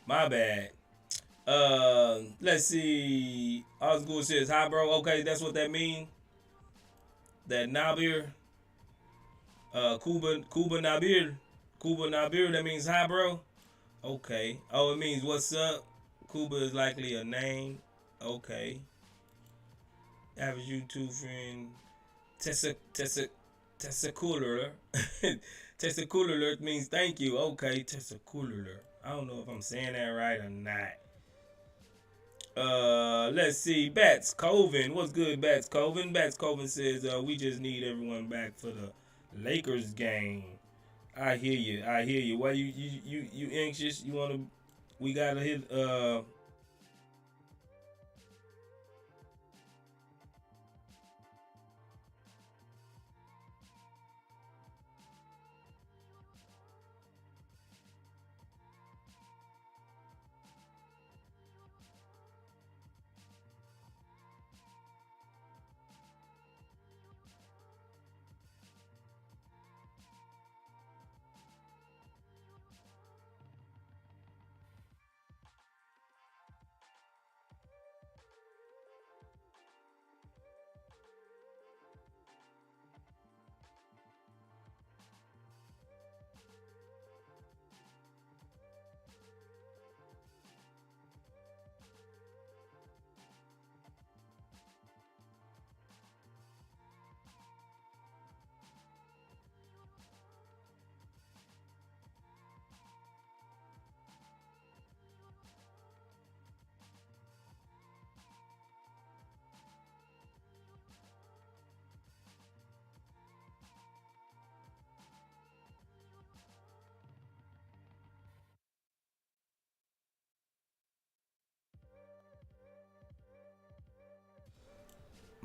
My bad. Let's see. Osgood says hi, bro. Okay, that's what that mean. That Nabir, Kuba Nabir, Kuba Nabir. That means hi, bro. Okay. Oh, it means what's up. Kuba is likely a name. Okay. Average YouTube friend. Tessa Tessa Tessacular. Tessacular means thank you. Okay, Tessacular. I don't know if I'm saying that right or not. Let's see. Bats Coven. What's good, Bats Coven? Bats Coven says we just need everyone back for the Lakers game. I hear you. I hear you. Why you anxious? You wanna? We gotta hit.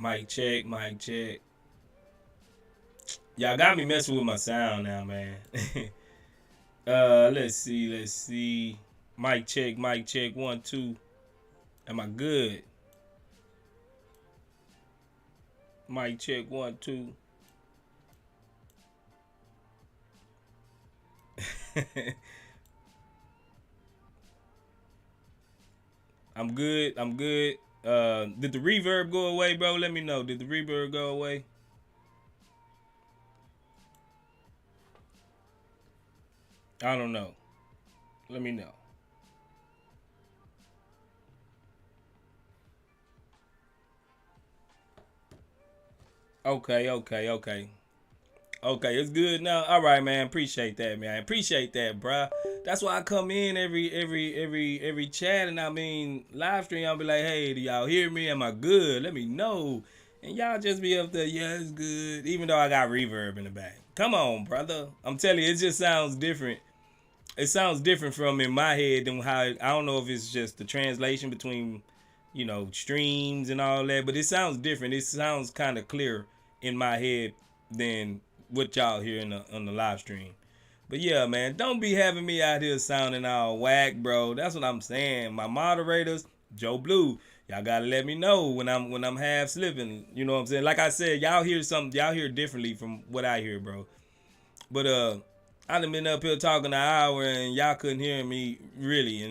Mic check. Mic check. Y'all got me messing with my sound now, man. Let's see. Let's see. Mic check. Mic check. 1 2. Am I good? Mic check. 1 2. I'm good. I'm good. Did the reverb go away, bro? Let me know. Did the reverb go away? I don't know. Let me know. Okay, okay, okay. Okay, it's good now. All right, man. Appreciate that, man. Appreciate that, bruh. That's why I come in every chat, and I mean live stream. I'll be like, hey, do y'all hear me? Am I good? Let me know. And y'all just be up there, yeah, it's good. Even though I got reverb in the back. Come on, brother. I'm telling you, it just sounds different. It sounds different from in my head than how I don't know if it's just the translation between streams and all that, but it sounds different. It sounds kind of clear in my head than what y'all hear in on the live stream. But yeah, man, don't be having me out here sounding all whack, bro. That's what I'm saying. My moderators, Joe Blue, Y'all gotta let me know when I'm half slipping. You know what I'm saying? Like I said, y'all hear something. Y'all hear differently from what I hear, bro. But I done been up here talking an hour and y'all couldn't hear me really,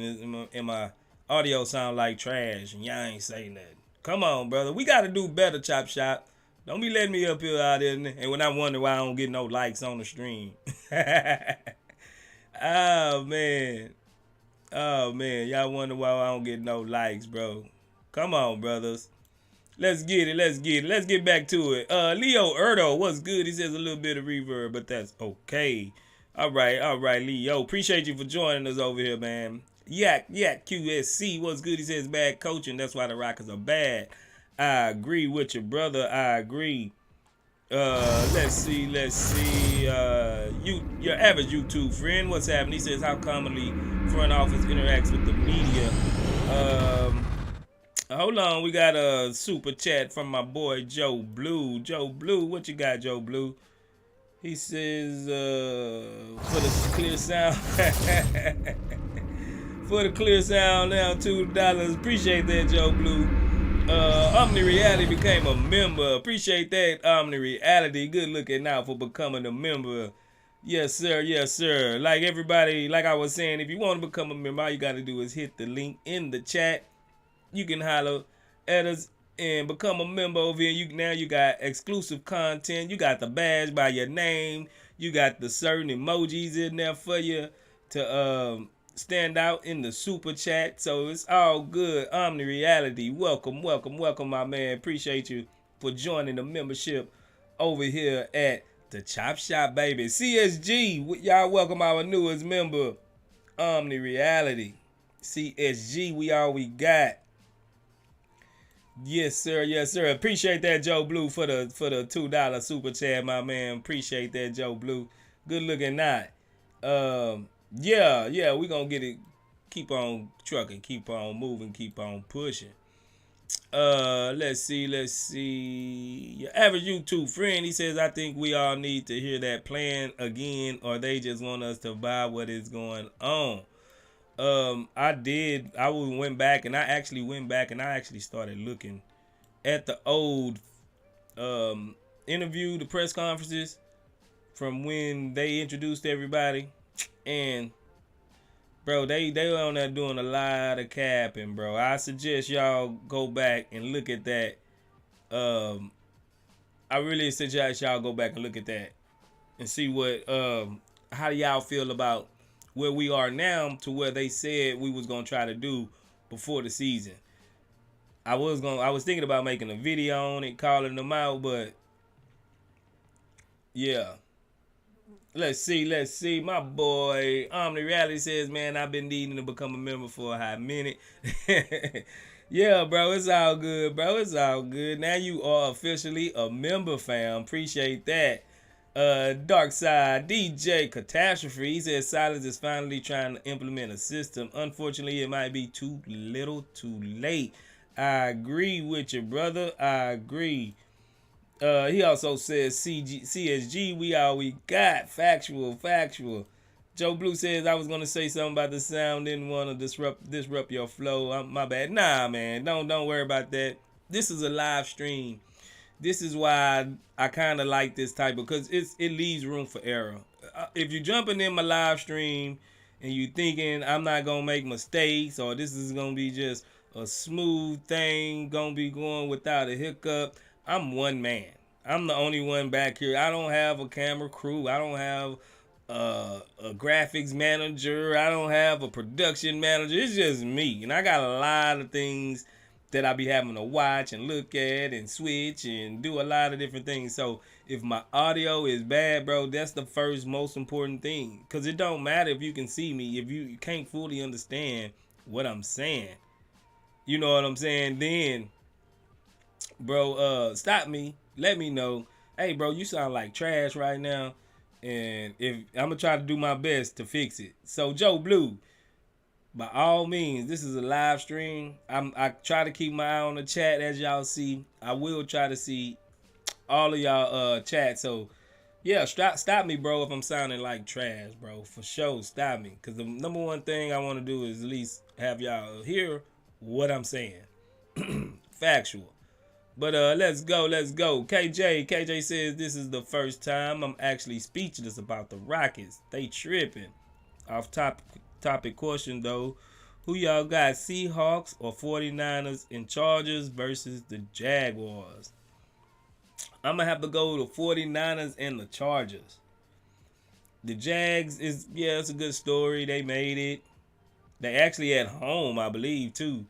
and my audio sound like trash, and y'all ain't saying nothing. Come on, brother. We gotta do better, Chop Shop. Don't be letting me up here out there, and when I wonder why I don't get no likes on the stream. Oh man. Oh man, y'all wonder why I don't get no likes, bro. Come on, brothers. Let's get it. Let's get it. Let's get back to it. Leo Erdo, what's good? He says a little bit of reverb, but that's okay. All right, Leo. Appreciate you for joining us over here, man. Yak QSC, what's good? He says bad coaching. That's why the Rockets are bad. I agree with you, brother. I agree. Let's see. Your average YouTube friend, what's happening? He says how commonly front office interacts with the media. Hold on, we got a super chat from my boy Joe Blue. Joe Blue, what you got, Joe Blue? He says, for the clear sound, for the clear sound now, $2. Appreciate that, Joe Blue. Omni Reality became a member. Appreciate that, Omni Reality. Good looking out for becoming a member. Yes, sir. Yes, sir. Like everybody, like I was saying, if you want to become a member, all you got to do is hit the link in the chat. You can holler at us and become a member over here. You got exclusive content. You got the badge by your name. You got the certain emojis in there for you to stand out in the super chat. So it's all good. Omni Reality, welcome, my man. Appreciate you for joining the membership over here at the Chop Shop, baby. CSG, y'all welcome our newest member, Omni Reality. CSG, we all we got. Yes, sir. Yes, sir. Appreciate that, Joe Blue, for the $2 super chat, my man. Appreciate that, Joe Blue. Good looking night. Yeah, we gonna get it. Keep on trucking, keep on moving, keep on pushing. Let's see. Your average YouTube friend, he says, I think we all need to hear that plan again, or they just want us to buy what is going on. I went back and I actually started looking at the old interview, the press conferences from when they introduced everybody, and bro, they were on there doing a lot of capping, bro. I suggest y'all go back and look at that. I really suggest y'all go back and look at that and see what how y'all feel about where we are now to where they said we was gonna try to do before the season. I was thinking about making a video on it, calling them out, but yeah. Let's see. My boy Omni Reality says, man, I've been needing to become a member for a hot minute. Yeah, bro, it's all good, bro. It's all good. Now you are officially a member, fam. Appreciate that. Dark Side DJ Catastrophe, he says Silence is finally trying to implement a system. Unfortunately, it might be too little too late. I agree with you, brother. I agree. He also says CSG, we all we got. Factual. Joe Blue says I was gonna say something about the sound, didn't want to disrupt your flow. My bad. Nah, man, don't worry about that. This is a live stream. This is why I kind of like this type, because it leaves room for error. If you're jumping in my live stream and you thinking I'm not gonna make mistakes, or this is gonna be just a smooth thing, gonna be going without a hiccup, I'm one man. I'm the only one back here. I don't have a camera crew. I don't have a graphics manager. I don't have a production manager. It's just me, and I got a lot of things that I be having to watch and look at and switch and do a lot of different things. So if my audio is bad, bro, that's the first most important thing. Because it don't matter if you can see me, if you can't fully understand what I'm saying. You know what I'm saying? Then, bro, stop me. Let me know. Hey, bro, you sound like trash right now. And if I'm going to try to do my best to fix it. So, Joe Blue, by all means, this is a live stream. I try to keep my eye on the chat, as y'all see. I will try to see all of y'all chat. So yeah, stop me, bro, if I'm sounding like trash, bro. For sure, stop me. Cause the number one thing I want to do is at least have y'all hear what I'm saying. Factual. But let's go, let's go. KJ says this is the first time I'm actually speechless about the Rockets. They tripping. Off topic question though. Who y'all got? Seahawks or 49ers and Chargers versus the Jaguars? I'm gonna have to go to 49ers and the Chargers. The Jags is it's a good story. They made it. They actually at home, I believe, too.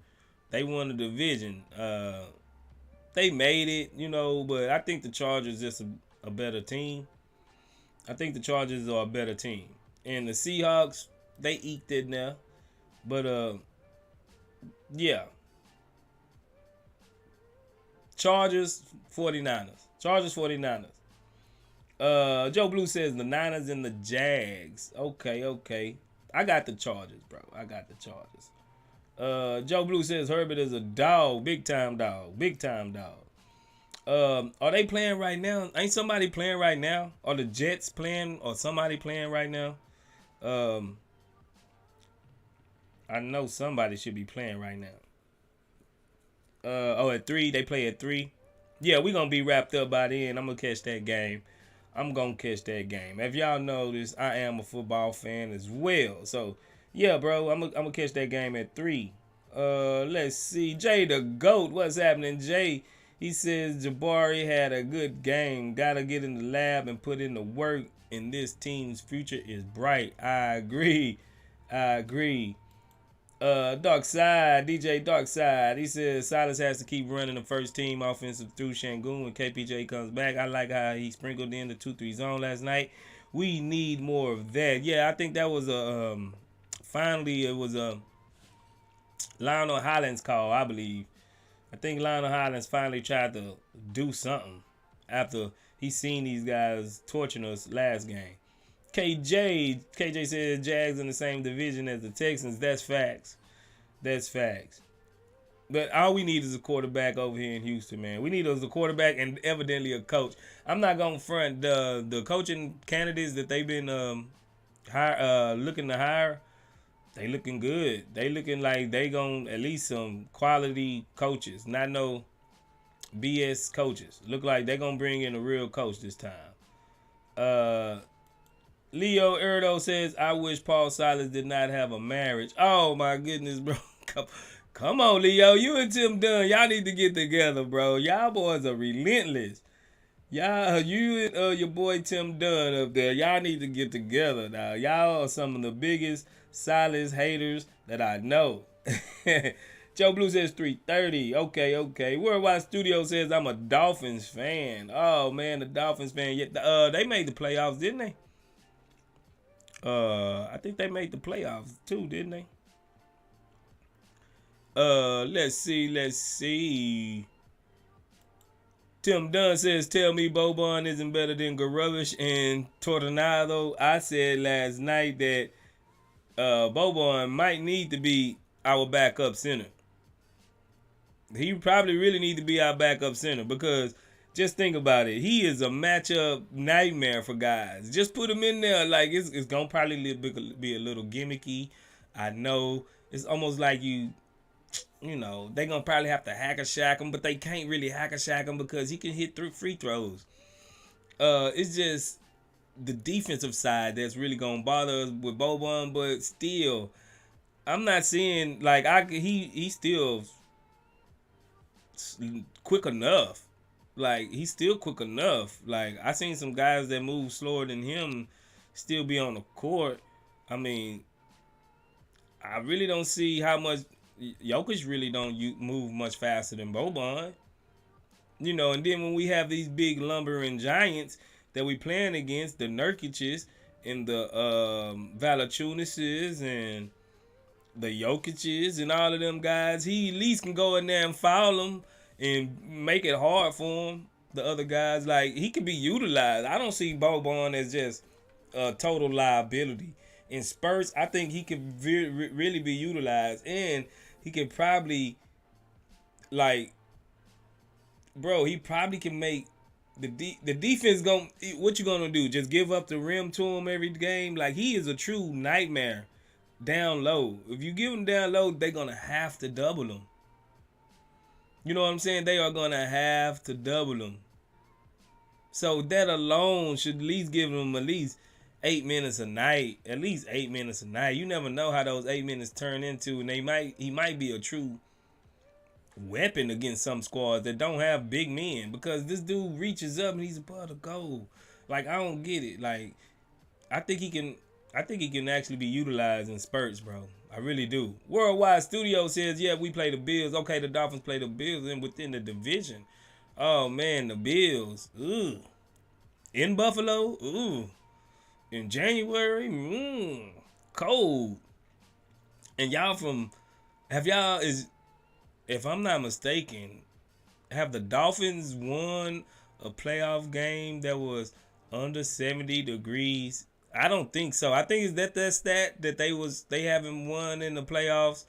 They won the division. They made it, but I think the Chargers is just a better team. I think the Chargers are a better team. And the Seahawks, they eked it now. But yeah. Chargers, 49ers. Chargers, 49ers. Joe Blue says the Niners and the Jags. Okay. I got the Chargers, bro. I got the Chargers. Joe Blue says Herbert is a dog. Big time dog. Are they playing right now? Ain't somebody playing right now? Are the Jets playing or somebody playing right now? I know somebody should be playing right now. At 3. They play at 3. Yeah, we're going to be wrapped up by then. I'm going to catch that game. If y'all notice, I am a football fan as well. So, yeah, bro, I'm going to catch that game at 3. Let's see. Jay the GOAT. What's happening, Jay? He says Jabari had a good game. Got to get in the lab and put in the work. And this team's future is bright. I agree. DJ Darkside, he says Silas has to keep running the first team offensive through Şengün when KPJ comes back. I like how he sprinkled in the 2-3 zone last night. We need more of that. Yeah, I think that was finally it was a Lionel Hollins call, I believe. I think Lionel Hollins finally tried to do something after he seen these guys torching us last game. KJ says Jags in the same division as the Texans. That's facts. But all we need is a quarterback over here in Houston, man. We need a quarterback and evidently a coach. I'm not gonna front the coaching candidates that they've been looking to hire. They looking good. They looking like they gonna at least some quality coaches, not no BS coaches. Look like they gonna bring in a real coach this time. Leo Erdo says, I wish Paul Silas did not have a marriage. Oh, my goodness, bro. Come on, Leo. You and Tim Dunn, y'all need to get together, bro. Y'all boys are relentless. You and your boy Tim Dunn up there, y'all need to get together now. Y'all are some of the biggest Silas haters that I know. Joe Blue says 3:30. Okay. Worldwide Studio says I'm a Dolphins fan. Oh, man, the Dolphins fan. Yeah, they made the playoffs, didn't they? I think they made the playoffs too, didn't they? Let's see. Tim Dunn says, tell me Boban isn't better than Garubish and Tornado. I said last night that Boban might need to be our backup center. He probably really need to be our backup center because just think about it. He is a matchup nightmare for guys. Just put him in there. Like, it's going to probably be a little gimmicky. I know. It's almost like they're going to probably have to hack-a-shack him, but they can't really hack-a-shack him because he can hit free throws. It's just the defensive side that's really going to bother us with Boban, but still, I'm not seeing, like, he's still quick enough. Like, he's still quick enough. Like, I seen some guys that move slower than him still be on the court. I mean, I really don't see how much Jokic really don't move much faster than Boban. And then when we have these big lumbering giants that we playing against, the Nurkic's and the Valanciunas and the Jokic's and all of them guys, he at least can go in there and foul them and make it hard for him. The other guys, like, he can be utilized. I don't see Boban as just a total liability. In spurts, I think he could really be utilized. And he could probably, like, bro, he probably can make the defense what you gonna do? Just give up the rim to him every game? Like, he is a true nightmare down low. If you give him down low, they're gonna have to double him. You know what I'm saying? They are gonna have to double them. So that alone should at least give them at least 8 minutes a night. At least 8 minutes a night. You never know how those 8 minutes turn into, and he might be a true weapon against some squads that don't have big men, because this dude reaches up and he's above the goal. Like, I don't get it. Like, I think he can. I think he can actually be utilized in spurts, bro. I really do. Worldwide Studio says, yeah, we play the Bills. Okay, the Dolphins play the Bills, and within the division. Oh man, the Bills. Ooh. In Buffalo. Ooh. In January. Cold. And y'all from, have y'all, is, if I'm not mistaken, have the Dolphins won a playoff game that was under 70 degrees? I don't think so. I think it's that stat that they haven't won in the playoffs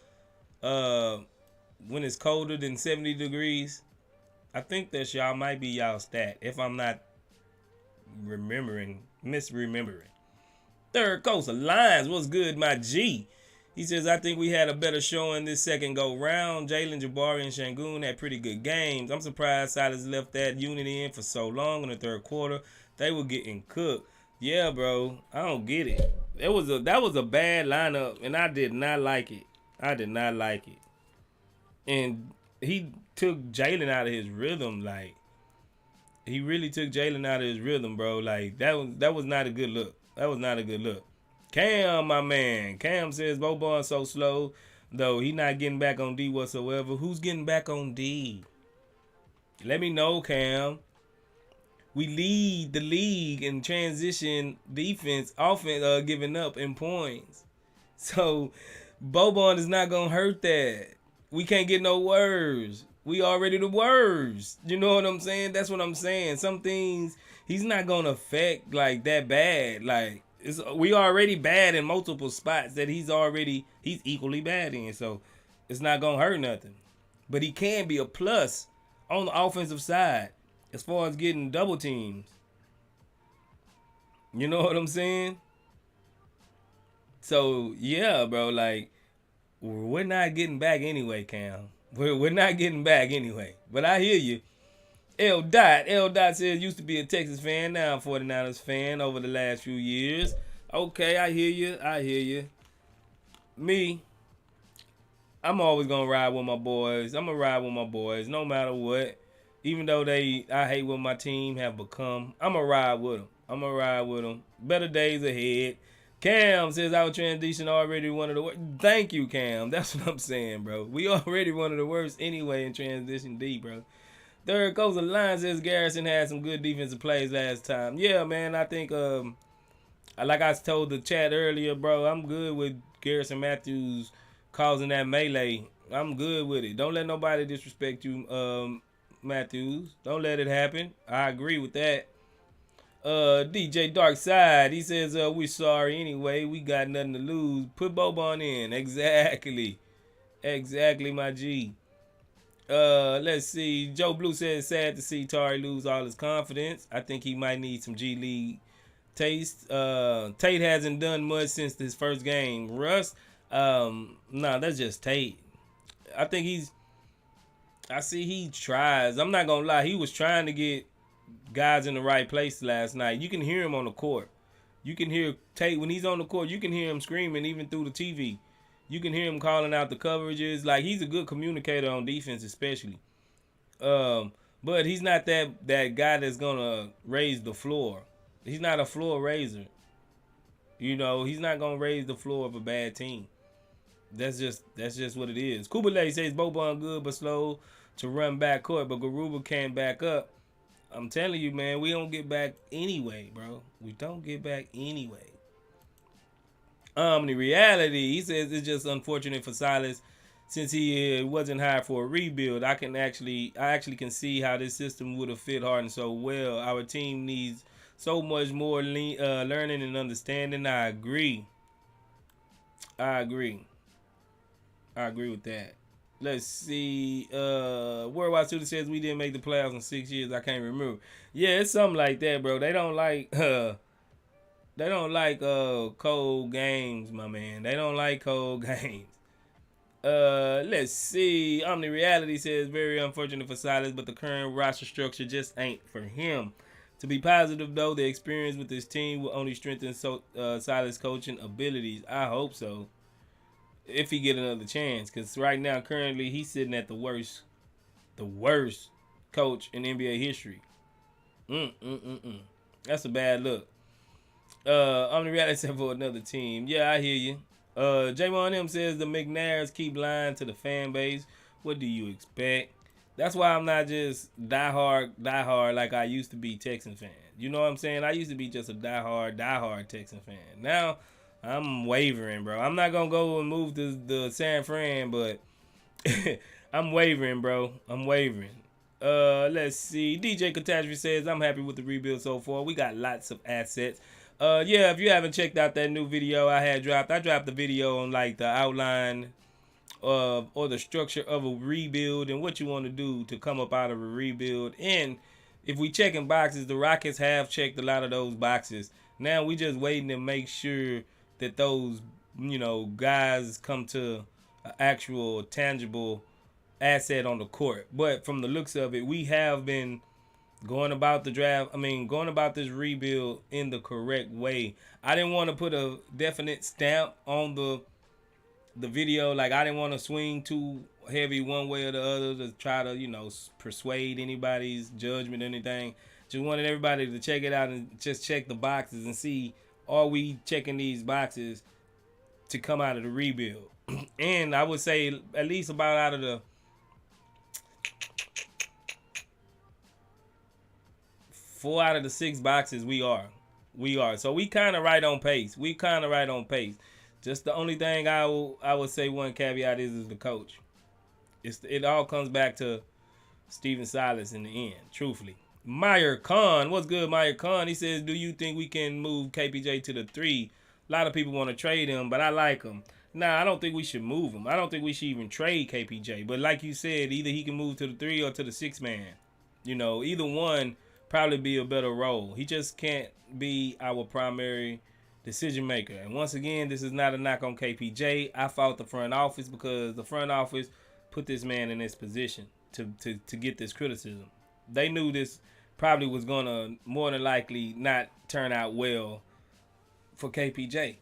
when it's colder than 70 degrees. I think that's y'all might be y'all stat, if I'm not misremembering. Third Coast Alliance, what's good, my G? He says, I think we had a better showing this second go round. Jalen, Jabari, and Shangoon had pretty good games. I'm surprised Silas left that unit in for so long in the third quarter. They were getting cooked. Yeah, bro. I don't get it. That was a bad lineup, and I did not like it. I did not like it. And he took Jalen out of his rhythm. Like, he really took Jalen out of his rhythm, bro. Like, that was not a good look. That was not a good look. Cam, my man. Cam says Boban so slow, though he not getting back on D whatsoever. Who's getting back on D? Let me know, Cam. We lead the league in transition defense, offense, giving up in points. So Boban is not gonna hurt that. We can't get no worse. We already the worst. You know what I'm saying? That's what I'm saying. Some things he's not gonna affect like that bad. Like, we already bad in multiple spots that he's equally bad in. So it's not gonna hurt nothing. But he can be a plus on the offensive side as far as getting double teams. You know what I'm saying? So yeah, bro, like, we're not getting back anyway, Cam. We're not getting back anyway. But I hear you. L Dot says used to be a Texas fan, now a 49ers fan over the last few years. Okay, I hear you. Me, I'm always gonna ride with my boys. I'm gonna ride with my boys no matter what. Even though I hate what my team have become, I'm gonna ride with them. Better days ahead. Cam says our transition already one of the worst. Thank you, Cam. That's what I'm saying, bro. We already one of the worst anyway in transition D, bro. Third Coast Alliance says Garrison had some good defensive plays last time. Yeah, man. I think, like I told the chat earlier, bro, I'm good with Garrison Matthews causing that melee. I'm good with it. Don't let nobody disrespect you, Matthews. Don't let it happen. I agree with that. DJ Darkside, he says, we're sorry anyway. We got nothing to lose. Put Boban in. Exactly, my G. Let's see. Joe Blue says, sad to see Tari lose all his confidence. I think he might need some G League taste. Tate hasn't done much since his first game. Russ, that's just Tate. I think he tries. I'm not gonna lie. He was trying to get guys in the right place last night. You can hear him on the court. You can hear Tate when he's on the court. You can hear him screaming even through the TV. You can hear him calling out the coverages. Like, he's a good communicator on defense, especially. But he's not that guy that's gonna raise the floor. He's not a floor raiser. You know, he's not gonna raise the floor of a bad team. That's just what it is. Kubale says Boban good but slow to run back court, but Garuba can't back up. I'm telling you, man, we don't get back anyway, bro. We don't get back anyway. The reality, he says it's just unfortunate for Silas since he wasn't hired for a rebuild. I actually can see how this system would have fit Harden so well. Our team needs so much more learning and understanding. I agree with that. Let's see. Worldwide Student says we didn't make the playoffs in 6 years. I can't remember. Yeah, it's something like that, bro. They don't like cold games, my man. They don't like cold games. Let's see. Omni Reality says very unfortunate for Silas, but the current roster structure just ain't for him. To be positive though, the experience with this team will only strengthen Silas' coaching abilities. I hope so. If he get another chance, because right now currently he's sitting at the worst coach in NBA history. That's a bad look. Omni Reality said for another team. Yeah, I hear you. J1 M says the McNairs keep lying to the fan base. What do you expect? That's why I'm not just die hard like I used to be Texan fan. You know what I'm saying? I used to be just a die hard Texan fan. Now I'm wavering, bro. I'm not gonna go and move to the San Fran, but I'm wavering, bro. I'm wavering. Let's see. DJ Catastrophe says I'm happy with the rebuild so far. We got lots of assets. Yeah, if you haven't checked out that new video I dropped the video on like the outline or the structure of a rebuild and what you want to do to come up out of a rebuild. And if we checking boxes, the Rockets have checked a lot of those boxes. Now we just waiting to make sure that those guys come to an actual tangible asset on the court. But from the looks of it, we have been going about the draft. Going about this rebuild in the correct way. I didn't want to put a definite stamp on the video. Like I didn't want to swing too heavy one way or the other to try to persuade anybody's judgment or anything. Just wanted everybody to check it out and just check the boxes and see, are we checking these boxes to come out of the rebuild? And I would say at least about out of the 4 out of the 6 boxes we are. So we kind of right on pace. Just the only thing I would say one caveat is the coach. It all comes back to Stephen Silas in the end, truthfully. Meyer Khan, what's good, Meyer Khan? He says, do you think we can move KPJ to the 3? A lot of people want to trade him, but I like him. Nah, I don't think we should move him. I don't think we should even trade KPJ. But like you said, either he can move to the 3 or to the 6 man. Either one probably be a better role. He just can't be our primary decision maker. And once again, this is not a knock on KPJ. I fought the front office because the front office put this man in this position to get this criticism. They knew this probably was gonna more than likely not turn out well for KPJ,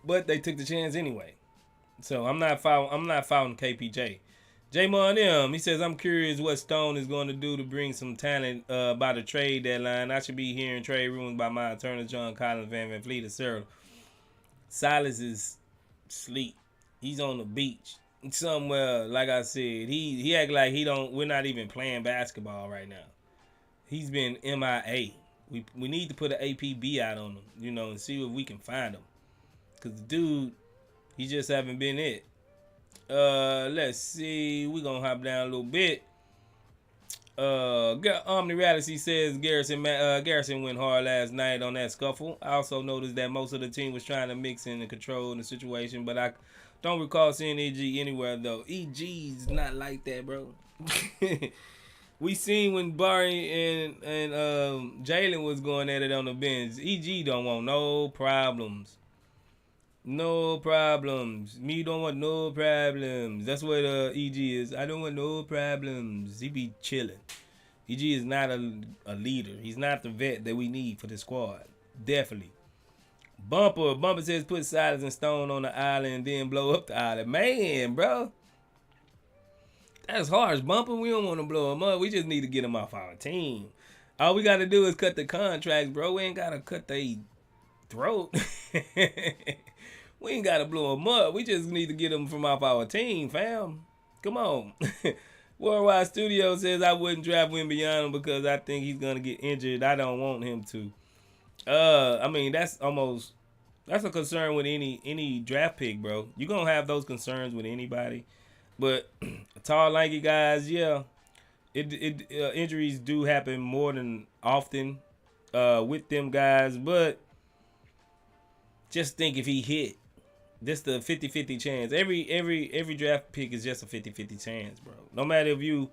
but they took the chance anyway. So I'm not following KPJ. J-Mon M, he says, I'm curious what Stone is going to do to bring some talent by the trade deadline. I should be hearing trade rumors by my attorney, John Collins, Van Vliet, etc. Silas is asleep. He's on the beach somewhere. Like I said, he act like we're not even playing basketball right now. He's been MIA. We need to put an APB out on him, and see if we can find him. Because the dude, he just haven't been it. Let's see. We're gonna hop down a little bit. Omni Reality says Garrison went hard last night on that scuffle. I also noticed that most of the team was trying to mix in and control the situation, but I don't recall seeing EG anywhere though. EG's not like that, bro. We seen when Barry and Jalen was going at it on the bench. EG don't want no problems. No problems. Me don't want no problems. That's what EG is. I don't want no problems. He be chilling. EG is not a leader. He's not the vet that we need for the squad. Definitely. Bumper says put Silas and Stone on the island and then blow up the island. Man, bro. That's harsh, Bumper. We don't want to blow him up. We just need to get him off our team. All we got to do is cut the contracts, bro. We ain't got to cut their throat. We ain't got to blow him up. We just need to get him from off our team, fam. Come on. Worldwide Studio says I wouldn't draft Wembanyama because I think he's going to get injured. I don't want him to. That's a concern with any draft pick, bro. You're going to have those concerns with anybody. But tall, lanky guys, yeah. Injuries do happen more than often with them guys. But just think if he hit. This the 50-50 chance. Every draft pick is just a 50-50 chance, bro. No matter if you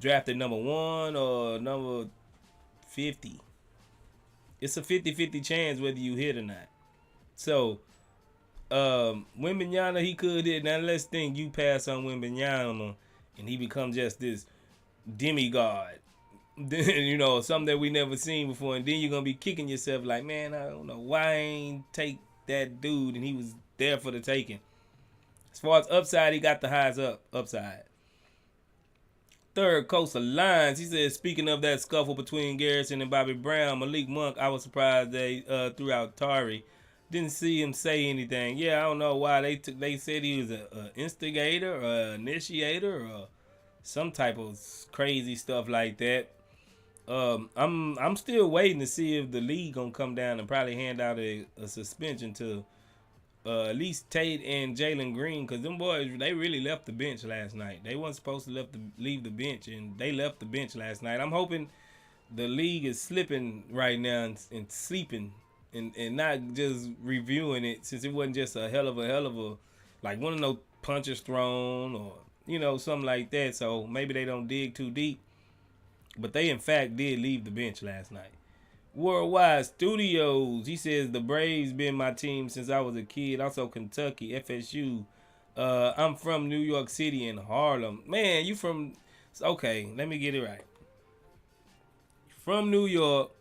drafted number 1 or number 50. It's a 50-50 chance whether you hit or not. So, Wembanyama, he could hit. Now let's think you pass on Wembanyama and he becomes just this demigod. Something that we never seen before, and then you're gonna be kicking yourself like, man, I don't know why I ain't take that dude, and he was there for the taking. As far as upside, he got the highest upside. Third Coast Alliance, he said, speaking of that scuffle between Garrison and Bobby Brown, Malik Monk, I was surprised they threw out Tari. Didn't see him say anything. Yeah, I don't know why they said he was a instigator or initiator or some type of crazy stuff like that. I'm still waiting to see if the league gonna come down and probably hand out a suspension to at least Tate and Jalen Green, because them boys, they really left the bench last night. They weren't supposed to leave the bench, and they left the bench last night. I'm hoping the league is slipping right now and sleeping and not just reviewing it, since it wasn't just a hell of a like one of those punches thrown or something like that. So maybe they don't dig too deep, but they in fact did leave the bench last night. Worldwide Studios, he says the Braves been my team since I was a kid. Also Kentucky, FSU. I'm from New York City and Harlem. Man, you from? Okay, let me get it right. From New York.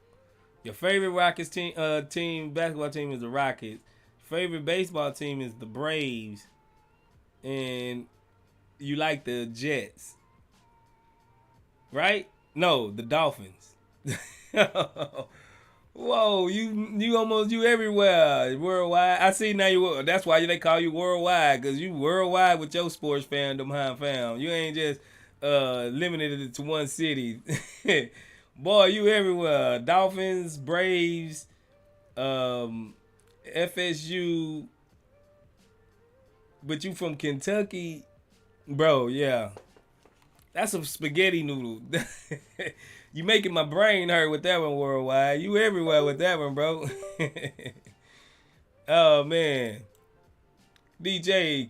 Your favorite Rockets basketball team is the Rockets. Favorite baseball team is the Braves, and you like the Jets, right? No, the Dolphins. Whoa, you everywhere, worldwide. I see now that's why they call you worldwide, because you worldwide with your sports fandom, fam. You ain't just limited to one city. Boy, you everywhere. Dolphins, Braves, FSU, but you from Kentucky, bro. Yeah, that's some spaghetti noodle. You making my brain hurt with that one, worldwide. You everywhere with that one, bro. Oh man, DJ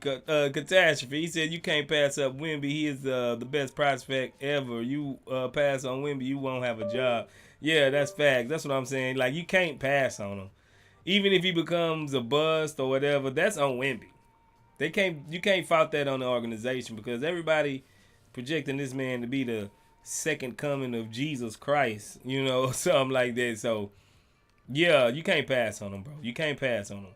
Catastrophe. He said you can't pass up Wemby. He is the best prospect ever. You pass on Wemby, you won't have a job. Yeah, that's fact. That's what I'm saying. Like, you can't pass on him, even if he becomes a bust or whatever. That's on Wemby. You can't fault that on the organization, because everybody projecting this man to be the second coming of Jesus Christ, something like that. So yeah, you can't pass on him, bro. You can't pass on him.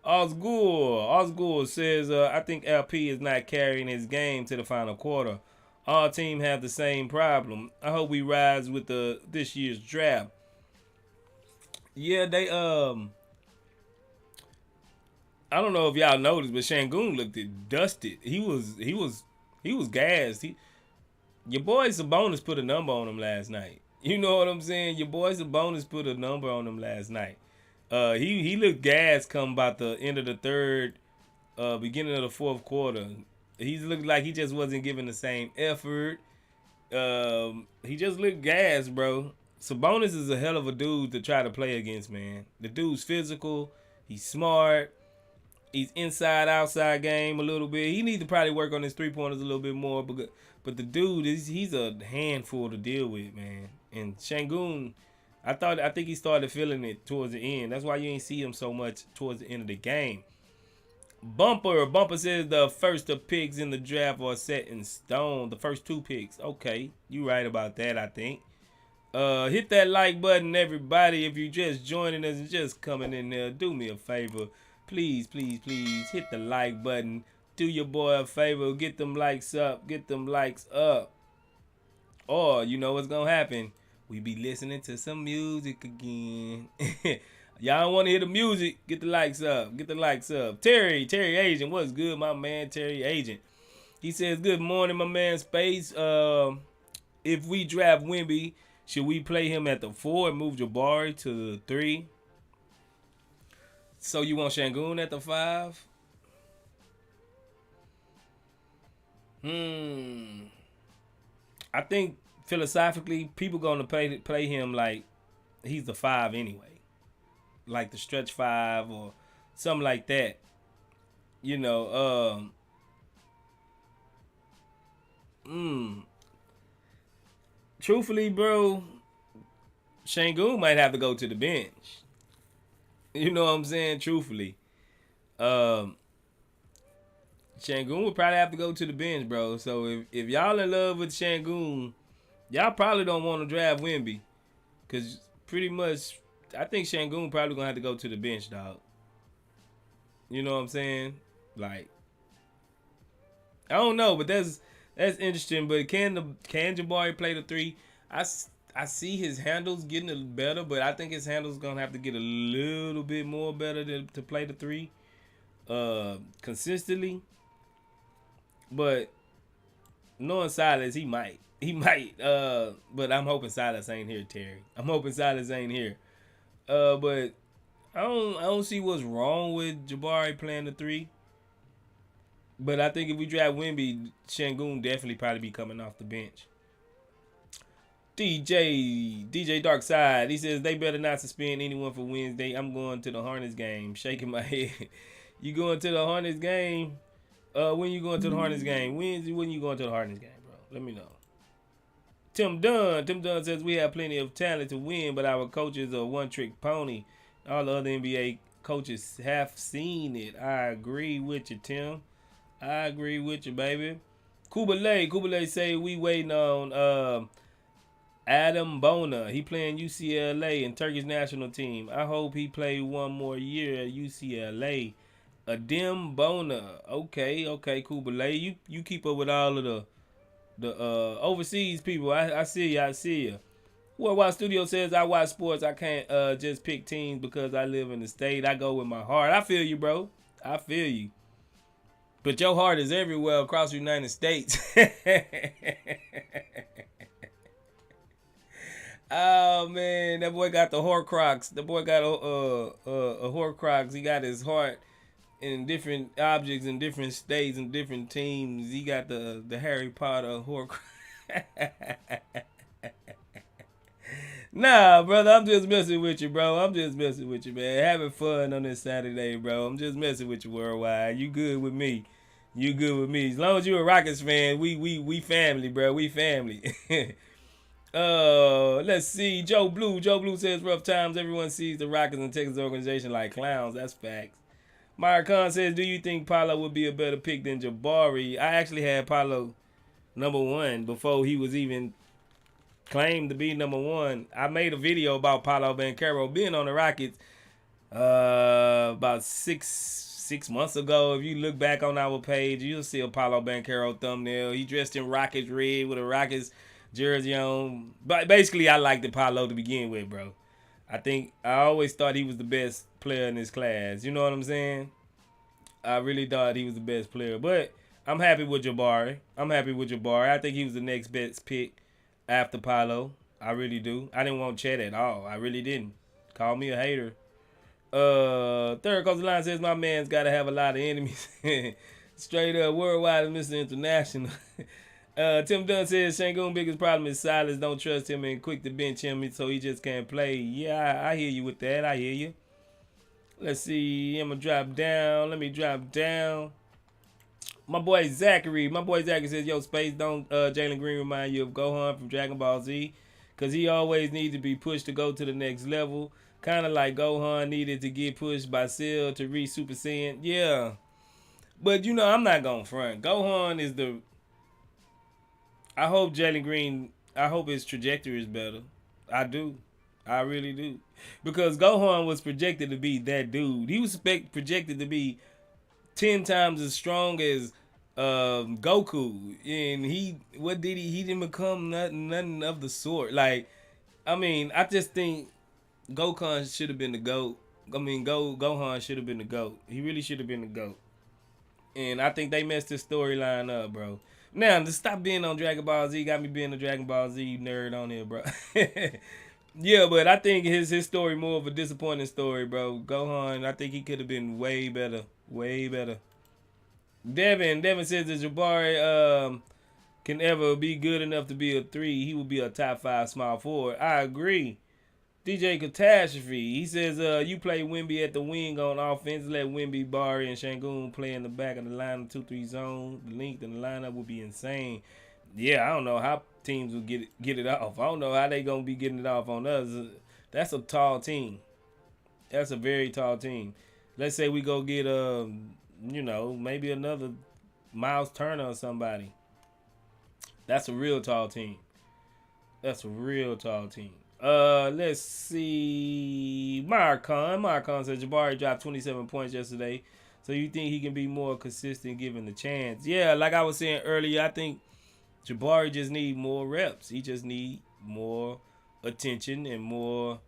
Osgood says, I think LP is not carrying his game to the final quarter. All teams have the same problem. I hope we rise with this year's draft. Yeah, they I don't know if y'all noticed, but Şengün looked dusted. He was gassed. Your boy Sabonis put a number on him last night. You know what I'm saying? Your boy Sabonis put a number on him last night. He looked gassed come about the end of the third, beginning of the fourth quarter. He looked like he just wasn't giving the same effort. He just looked gassed, bro. Sabonis is a hell of a dude to try to play against, man. The dude's physical. He's smart. He's inside outside game a little bit. He needs to probably work on his 3-pointers a little bit more, but the dude he's a handful to deal with, man. And Şengün, I think he started feeling it towards the end. That's why you ain't see him so much towards the end of the game. Bumper says the first of picks in the draft are set in stone. The first 2 picks. Okay, you right about that, I think. Hit that like button, everybody. If you just joining us and just coming in there, do me a favor. Please hit the like button. Do your boy a favor. Get them likes up. Or you know what's gonna happen. We be listening to some music again. Y'all don't want to hear the music. Get the likes up. Terry Agent. What's good, my man? Terry Agent. He says, good morning, my man Space. If we draft Wemby, should we play him at the 4 and move Jabari to the 3? So you want Şengün at the 5? I think philosophically, people gonna play him like he's the 5 anyway, like the stretch 5 or something like that. Truthfully, bro, Şengün might have to go to the bench. You know what I'm saying? Truthfully. Um, Shangoon would probably have to go to the bench, bro. So if y'all in love with Shangoon, y'all probably don't want to draft Wimby, cause pretty much I think Shangoon probably gonna have to go to the bench, dog. You know what I'm saying? Like I don't know, but that's interesting. But can Jabari play the three? I see his handles getting a little better, but I think his handles gonna have to get a little bit more better to play the three consistently. But knowing Silas, he might. He might. But I'm hoping Silas ain't here, Terry. I'm hoping Silas ain't here. But I don't see what's wrong with Jabari playing the three. But I think if we draft Wimby, Shangoon definitely probably be coming off the bench. DJ Dark Side. He says they better not suspend anyone for Wednesday. I'm going to the Hornets game. Shaking my head. You going to the Hornets game? When you going to the Hornets game? When you going to the Hornets game, bro? Let me know. Tim Dunn says we have plenty of talent to win, but our coaches are one-trick pony. All the other NBA coaches have seen it. I agree with you, Tim. I agree with you, baby. Kubalay say we waiting on Adam Bona. He playing UCLA and Turkish national team. I hope he play one more year at UCLA. Adem Bona. Okay, Kubalay. You keep up with all of the overseas people. I see you. Worldwide Studio says I watch sports. I can't just pick teams because I live in the state. I go with my heart. I feel you, bro. I feel you. But your heart is everywhere across the United States. Oh man, that boy got the Horcrux. The boy got a Horcrux. He got his heart in different objects in different states and different teams. He got the Harry Potter Horcrux. Nah, brother, I'm just messing with you, bro. I'm just messing with you, man. Having fun on this Saturday, bro. I'm just messing with you, Worldwide. You good with me? You good with me? As long as you a Rockets fan, we family, bro. We family. Let's see. Joe Blue says rough times. Everyone sees the Rockets and Texas organization like clowns. That's facts. Myra Khan says, do you think Paolo would be a better pick than Jabari? I actually had Paolo number one before he was even claimed to be number one. I made a video about Paolo Banchero being on the Rockets about six months ago. If you look back on our page, you'll see a Paolo Banchero thumbnail. He dressed in Rockets red with a Rockets jersey on. But basically, I liked Paolo to begin with, bro. I always thought he was the best player in his class. You know what I'm saying? I really thought he was the best player. But I'm happy with Jabari. I think he was the next best pick after Paolo. I really do. I didn't want Chet at all. I really didn't. Call me a hater. Third Coast Line says my man's got to have a lot of enemies. Straight up, Worldwide and Mr. International. Tim Dunn says Shangoon's biggest problem is Silas. Don't trust him and quick to bench him, so he just can't play. Yeah, I hear you with that. I hear you. Let's see. I'm gonna drop down. Let me drop down. My boy Zachary says, yo, Space, don't Jalen Green remind you of Gohan from Dragon Ball Z? Because he always needs to be pushed to go to the next level. Kind of like Gohan needed to get pushed by Cell to reach Super Saiyan. Yeah. But, I'm not going to front. Gohan is the... I hope his trajectory is better. I do. I really do. Because Gohan was projected to be that dude. He was projected to be 10 times as strong as Goku. And he didn't become nothing of the sort. Like, I just think Gohan should have been the GOAT. Gohan should have been the GOAT. He really should have been the GOAT. And I think they messed this storyline up, bro. Now, to stop being on Dragon Ball Z, got me being a Dragon Ball Z nerd on here, bro. Yeah, but I think his story more of a disappointing story, bro. Gohan, I think he could have been way better. Way better. Devin says that Jabari can ever be good enough to be a 3. He will be a top 5 small forward. I agree. DJ Catastrophe, he says you play Wimby at the wing on offense. Let Wimby, Bari, and Shangoon play in the back of the line of 2-3 zone. The length in the lineup would be insane. Yeah, I don't know how teams will get it off. I don't know how they going to be getting it off on us. That's a tall team. That's a very tall team. let's say we go get maybe another Miles Turner or somebody. That's a real tall team. That's a real tall team. Let's see. Marcon said Jabari dropped 27 points yesterday. So you think he can be more consistent given the chance? Yeah, like I was saying earlier, I think Jabari just need more reps. He just need more attention and more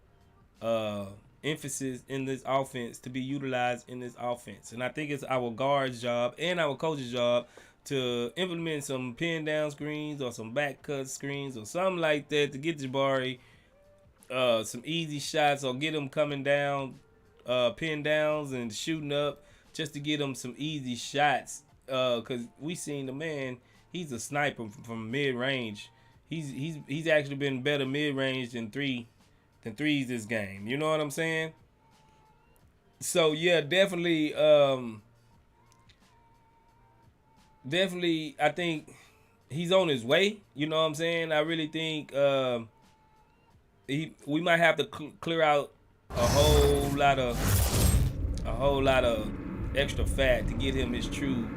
uh emphasis in this offense to be utilized in this offense. And I think it's our guard's job and our coach's job to implement some pin down screens or some back cut screens or something like that to get Jabari some easy shots or get him coming down pin downs and shooting up just to get him some easy shots. Cause we seen the man, he's a sniper from mid range. He's actually been better mid range than threes this game. You know what I'm saying? So yeah, definitely I think he's on his way. You know what I'm saying? I really think we might have to clear out a whole lot of extra fat to get him his true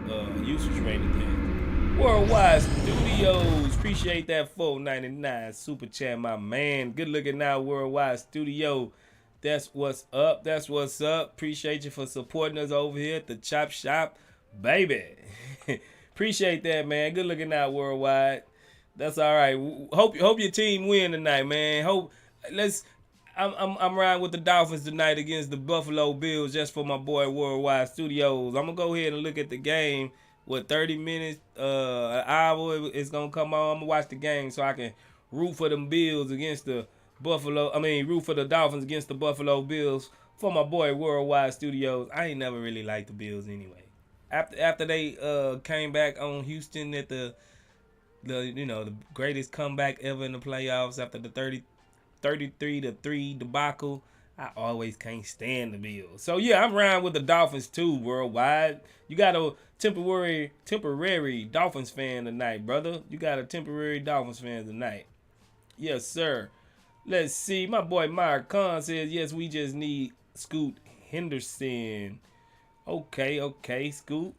usage rate again. Worldwide Studios, appreciate that $4.99 super chat, my man. Good looking out, Worldwide Studio. That's what's up. That's what's up. Appreciate you for supporting us over here at the Chop Shop, baby. Appreciate that, man. Good looking out, Worldwide. That's all right. Hope your team win tonight, man. I'm riding with the Dolphins tonight against the Buffalo Bills just for my boy Worldwide Studios. I'm gonna go ahead and look at the game. 30 minutes, an hour it's gonna come on. I'm gonna watch the game so I can root for them Bills against the root for the Dolphins against the Buffalo Bills for my boy Worldwide Studios. I ain't never really liked the Bills anyway. After they came back on Houston at the greatest comeback ever in the playoffs after the 33-3 debacle, I always can't stand the Bills. So yeah, I'm riding with the Dolphins too, Worldwide. You got a temporary Dolphins fan tonight, brother. You got a temporary Dolphins fan tonight. Yes, sir. Let's see. My boy Meyer Khan says, yes, we just need Scoot Henderson. Okay, Scoot.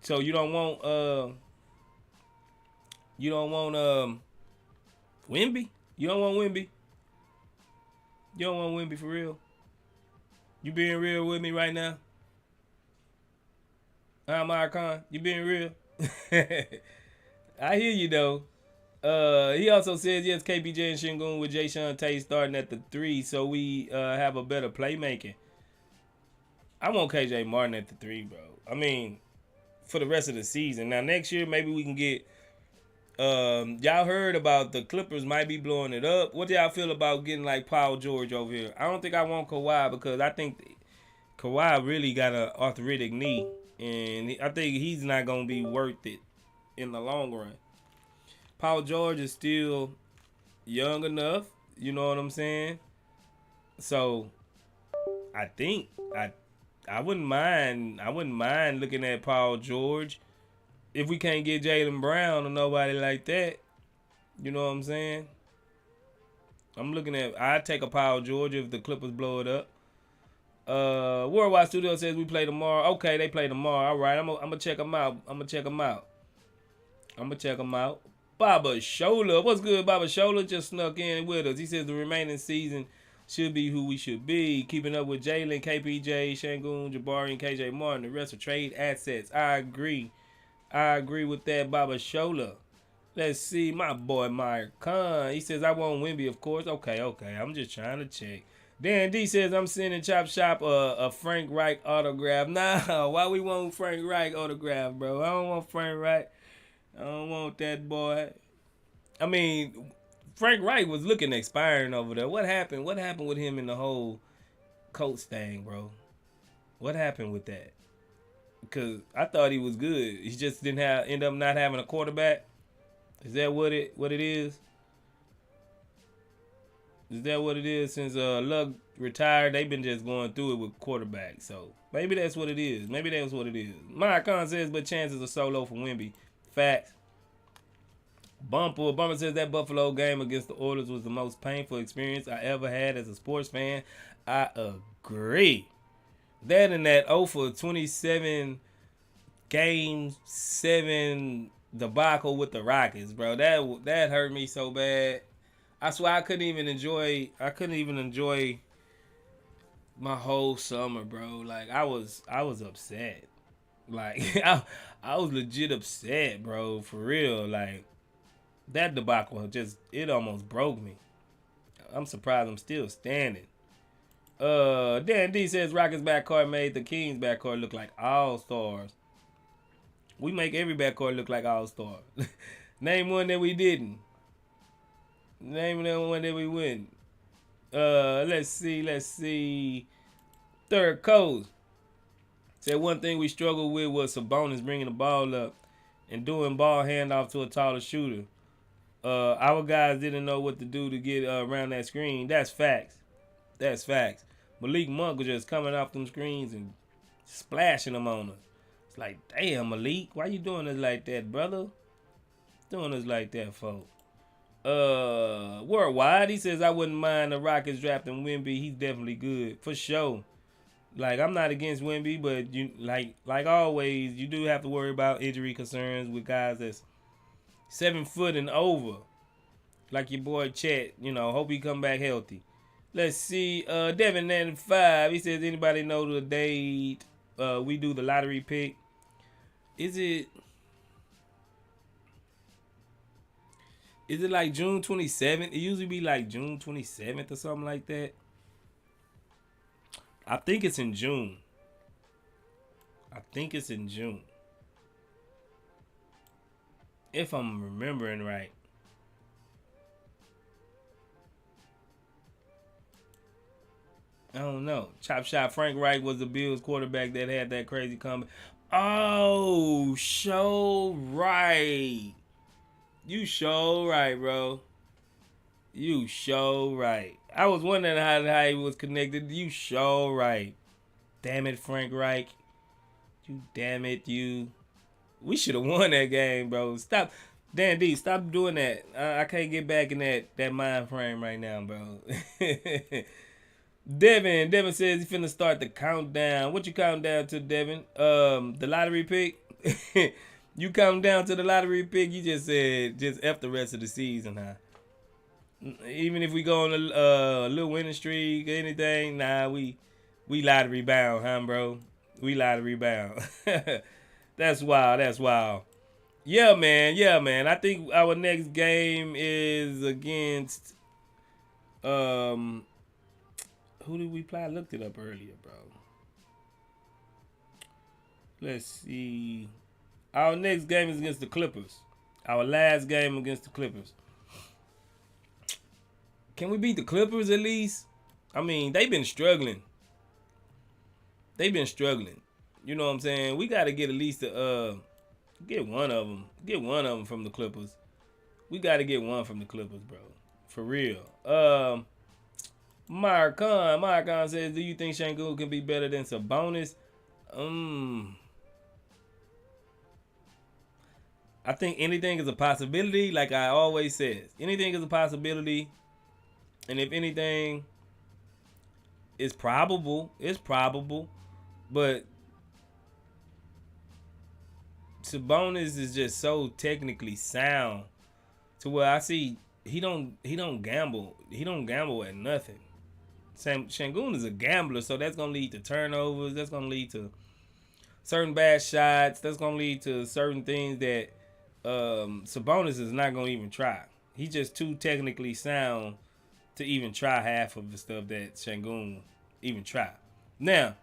So you don't want Wemby? You don't want Wemby? You don't want Wemby for real? You being real with me right now? Meyer Khan, you being real? I hear you though. He also says yes, KPJ and Shingun with Jay Sean Tate starting at the 3, so we have a better playmaking. I want KJ Martin at the 3, bro. I mean, for the rest of the season. Now next year maybe we can get. Y'all heard about the Clippers might be blowing it up. What do y'all feel about getting like Paul George over here? I don't think I want Kawhi because I think Kawhi really got an arthritic knee, and I think he's not gonna be worth it in the long run. Paul George is still young enough, you know what I'm saying? So I think I wouldn't mind looking at Paul George if we can't get Jaylen Brown or nobody like that. You know what I'm saying? I'd take a Paul George if the Clippers blow it up. Worldwide Studio says we play tomorrow. Okay, they play tomorrow. All right, I'm gonna check them out. I'm gonna check them out. Baba Shola. What's good, Baba Shola? Just snuck in with us. He says the remaining season should be who we should be. Keeping up with Jalen, KPJ, Shangun, Jabari, and KJ Martin. The rest are trade assets. I agree with that, Baba Shola. Let's see, my boy Meyer Khan. He says, I want Wemby, of course. Okay. I'm just trying to check. Dan D says, I'm sending Chop Shop a Frank Reich autograph. Nah, why we want Frank Reich autograph, bro? I don't want Frank Reich. I don't want that boy. I mean, Frank Reich was looking expiring over there. What happened? What happened with him in the whole Colts thing, bro? What happened with that? Because I thought he was good. He just didn't end up not having a quarterback. Is that what it is? Is that what it is? Since Luck retired, they've been just going through it with quarterbacks. So maybe that's what it is. My Khan says, but chances are so low for Wemby. Facts. Bumper says that Buffalo game against the Oilers was the most painful experience I ever had as a sports fan. I agree. That and that 0 for 27 game 7 debacle with the Rockets, bro. That hurt me so bad. I swear I couldn't even enjoy. I couldn't even enjoy my whole summer, bro. Like I was upset. Like I was legit upset, bro. For real. Like that debacle just it almost broke me. I'm surprised I'm still standing. Dan D says Rockets backcourt made the Kings backcourt look like all stars. We make every backcourt look like all stars. Name one that we didn't. Name one that we wouldn't. Let's see. Third Coast said one thing we struggled with was Sabonis bringing the ball up and doing ball handoff to a taller shooter. Our guys didn't know what to do to get around that screen. That's facts. That's facts. Malik Monk was just coming off them screens and splashing them on us. It's like, damn, Malik, why you doing us like that, brother? Doing us like that, folks. Worldwide, he says I wouldn't mind the Rockets drafting Wemby. He's definitely good for sure. Like I'm not against Wemby, but you like always, you do have to worry about injury concerns with guys that's 7 foot and over. Like your boy Chet, hope he come back healthy. Let's see, Devin95, he says anybody know the date we do the lottery pick? Is it like June 27th? It usually be like June 27th or something like that. I think it's in June. If I'm remembering right. I don't know. Chop shot Frank Reich was the Bills quarterback that had that crazy comeback. Oh, show right. You show right, bro. You show right. I was wondering how he was connected. You show right. Damn it, Frank Reich. You damn it, you. We should have won that game, bro. Stop. Dan D, stop doing that. I can't get back in that mind frame right now, bro. Devin says he's finna start the countdown. What you counting down to, Devin? The lottery pick? You counting down to the lottery pick? You just said just F the rest of the season, huh? Even if we go on a little winning streak or anything, nah, we lottery bound, huh, bro? We lottery bound. That's wild. That's wild. Yeah, man. Yeah, man. I think our next game is against who did we play? I looked it up earlier, bro. Let's see. Our next game is against the Clippers. Our last game against the Clippers. Can we beat the Clippers at least? I mean, they've been struggling. You know what I'm saying? We got to get at least get one of them. Get one of them from the Clippers. We got to get one from the Clippers, bro. For real. Marcon says, do you think Şengün can be better than Sabonis? I think anything is a possibility. Like I always says, anything is a possibility. And if anything, it's probable. But Sabonis is just so technically sound to where I see he don't gamble. He don't gamble at nothing. Şengün is a gambler, so that's gonna lead to turnovers. That's gonna lead to certain bad shots. That's gonna lead to certain things that Sabonis is not gonna even try. He's just too technically sound to even try half of the stuff that Şengün even try. Now,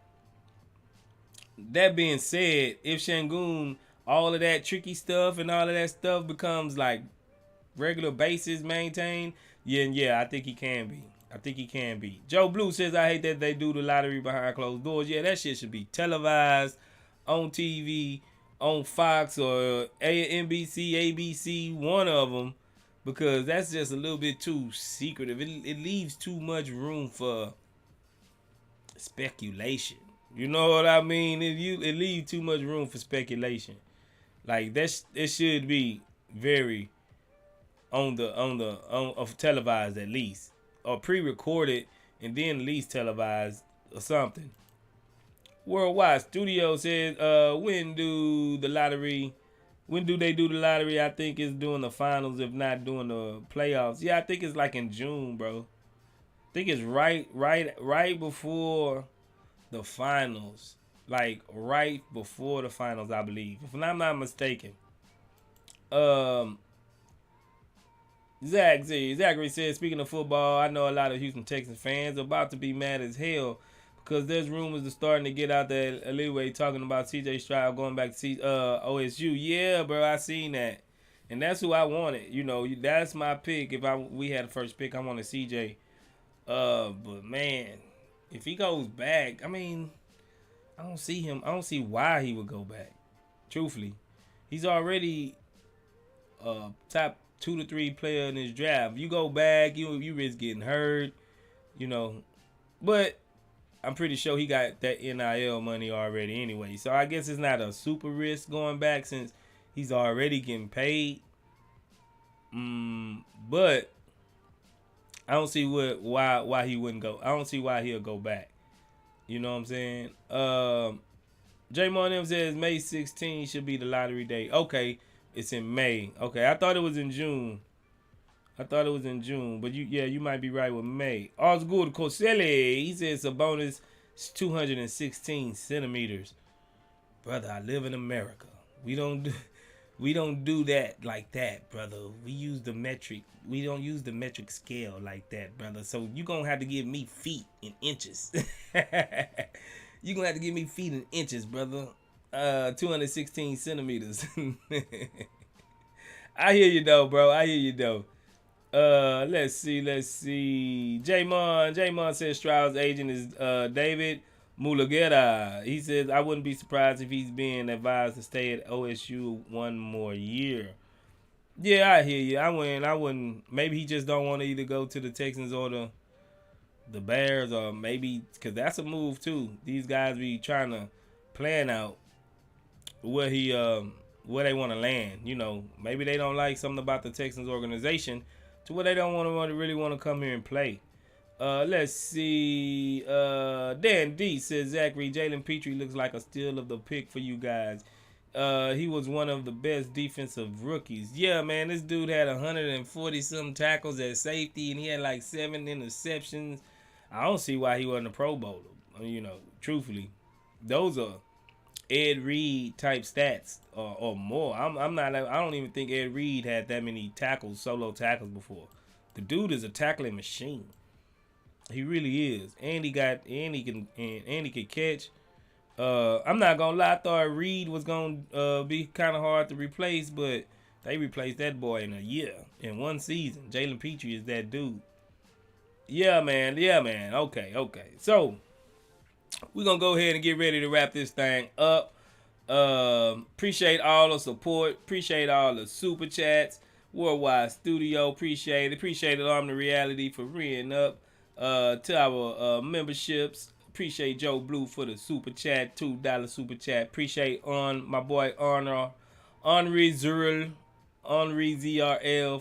that being said, if Şengün, all of that tricky stuff and all of that stuff becomes like regular basis maintained, yeah, I think he can be. Joe Blue says, I hate that they do the lottery behind closed doors. Yeah, that shit should be televised on TV, on Fox or NBC, ABC, one of them, because that's just a little bit too secretive. It leaves too much room for speculation. You know what I mean? It leaves too much room for speculation. Like it should be very on televised at least, or pre-recorded and then at least televised or something. Worldwide Studio says, when do they do the lottery? I think it's doing the finals, if not doing the playoffs. Yeah, I think it's like in June, bro. I think it's right before the finals. Like right before the finals, I believe. If I'm not mistaken. Um Zachary said, speaking of football, I know a lot of Houston Texans fans are about to be mad as hell because there's rumors are starting to get out there leeway talking about CJ Stroud going back to OSU. Yeah, bro, I seen that. And that's who I wanted. You know, that's my pick. If we had the first pick, I wanted CJ. But man, if he goes back, I mean, I don't see him. I don't see why he would go back. Truthfully, he's already top 2 to 3 player in this draft. You go back, you risk getting hurt, you know. But I'm pretty sure he got that NIL money already anyway. So I guess it's not a super risk going back since he's already getting paid. But I don't see why he wouldn't go. I don't see why he'll go back. You know what I'm saying? J Mon says May 16 should be the lottery date. Okay, it's in May. Okay, I thought it was in June. But you might be right with May. Osgood Kosele, he says Sabonis 216 centimeters. Brother, I live in America. We don't do that like that, brother. We use the metric. We don't use the metric scale like that, brother. So you gonna have to give me feet in inches. You gonna have to give me feet in inches, brother. 216 centimeters. I hear you though, bro. Let's see. J-Mon says Stroud's agent is David Mulugheta. He says, I wouldn't be surprised if he's being advised to stay at OSU one more year. Yeah, I hear you. I wouldn't. Maybe he just don't want to either go to the Texans or the Bears, or maybe because that's a move too. These guys be trying to plan out where they want to land. You know, maybe they don't like something about the Texans organization to where they don't really want to come here and play. Let's see. Dan D says, Zachary, Jalen Petrie looks like a steal of the pick for you guys. He was one of the best defensive rookies. Yeah, man, this dude had 140 some tackles at safety, and he had like 7 interceptions. I don't see why he wasn't a Pro Bowler. You know, truthfully, those are Ed Reed type stats or more. I'm not. I don't even think Ed Reed had that many solo tackles before. The dude is a tackling machine. He really is, and he can catch. I'm not gonna lie. I thought Reed was gonna be kind of hard to replace, but they replaced that boy in a year, in one season. Jalen Petrie is that dude. Yeah, man. Okay. So we're gonna go ahead and get ready to wrap this thing up. Appreciate all the support. Appreciate all the super chats. Worldwide Studio. Appreciate it. Arm the Reality for reeing up to our memberships. Appreciate Joe Blue for the super chat, $2 super chat. Appreciate my boy Henri ZRL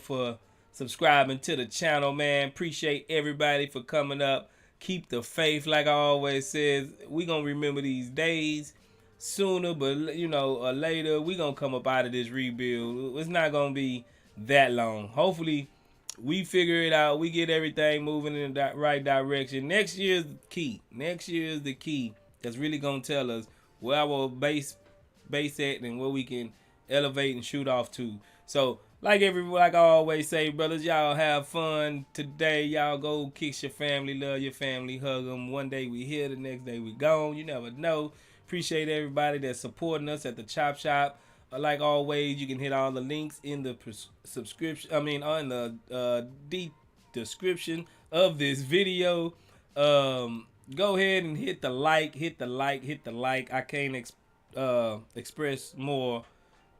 for subscribing to the channel, man. Appreciate everybody for coming up. Keep the faith, like I always says. We gonna remember these days sooner, but later we gonna come up out of this rebuild. It's not gonna be that long. Hopefully, we figure it out. We get everything moving in the right direction. Next year is the key. That's really gonna tell us where our base at and where we can elevate and shoot off to. So, like I always say, brothers, y'all have fun today. Y'all go kiss your family, love your family, hug them. One day we here, the next day we gone. You never know. Appreciate everybody that's supporting us at the Chop Shop. Like always, you can hit all the links in the in the description of this video. Go ahead and hit the like. I can't express more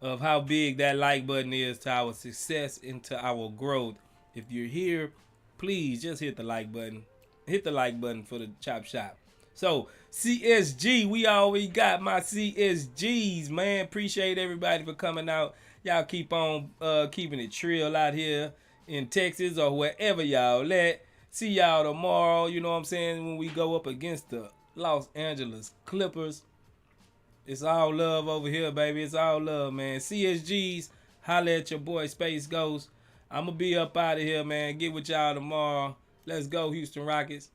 of how big that like button is to our success and to our growth. If you're here, please just hit the like button. Hit the like button for the Chop Shop. So, CSG, we always got my CSGs, man. Appreciate everybody for coming out. Y'all keep on keeping it trill out here in Texas or wherever y'all at. See y'all tomorrow, you know what I'm saying, when we go up against the Los Angeles Clippers. It's all love over here, baby. It's all love, man. CSGs, holla at your boy Space Ghost. I'ma be up out of here, man. Get with y'all tomorrow. Let's go, Houston Rockets.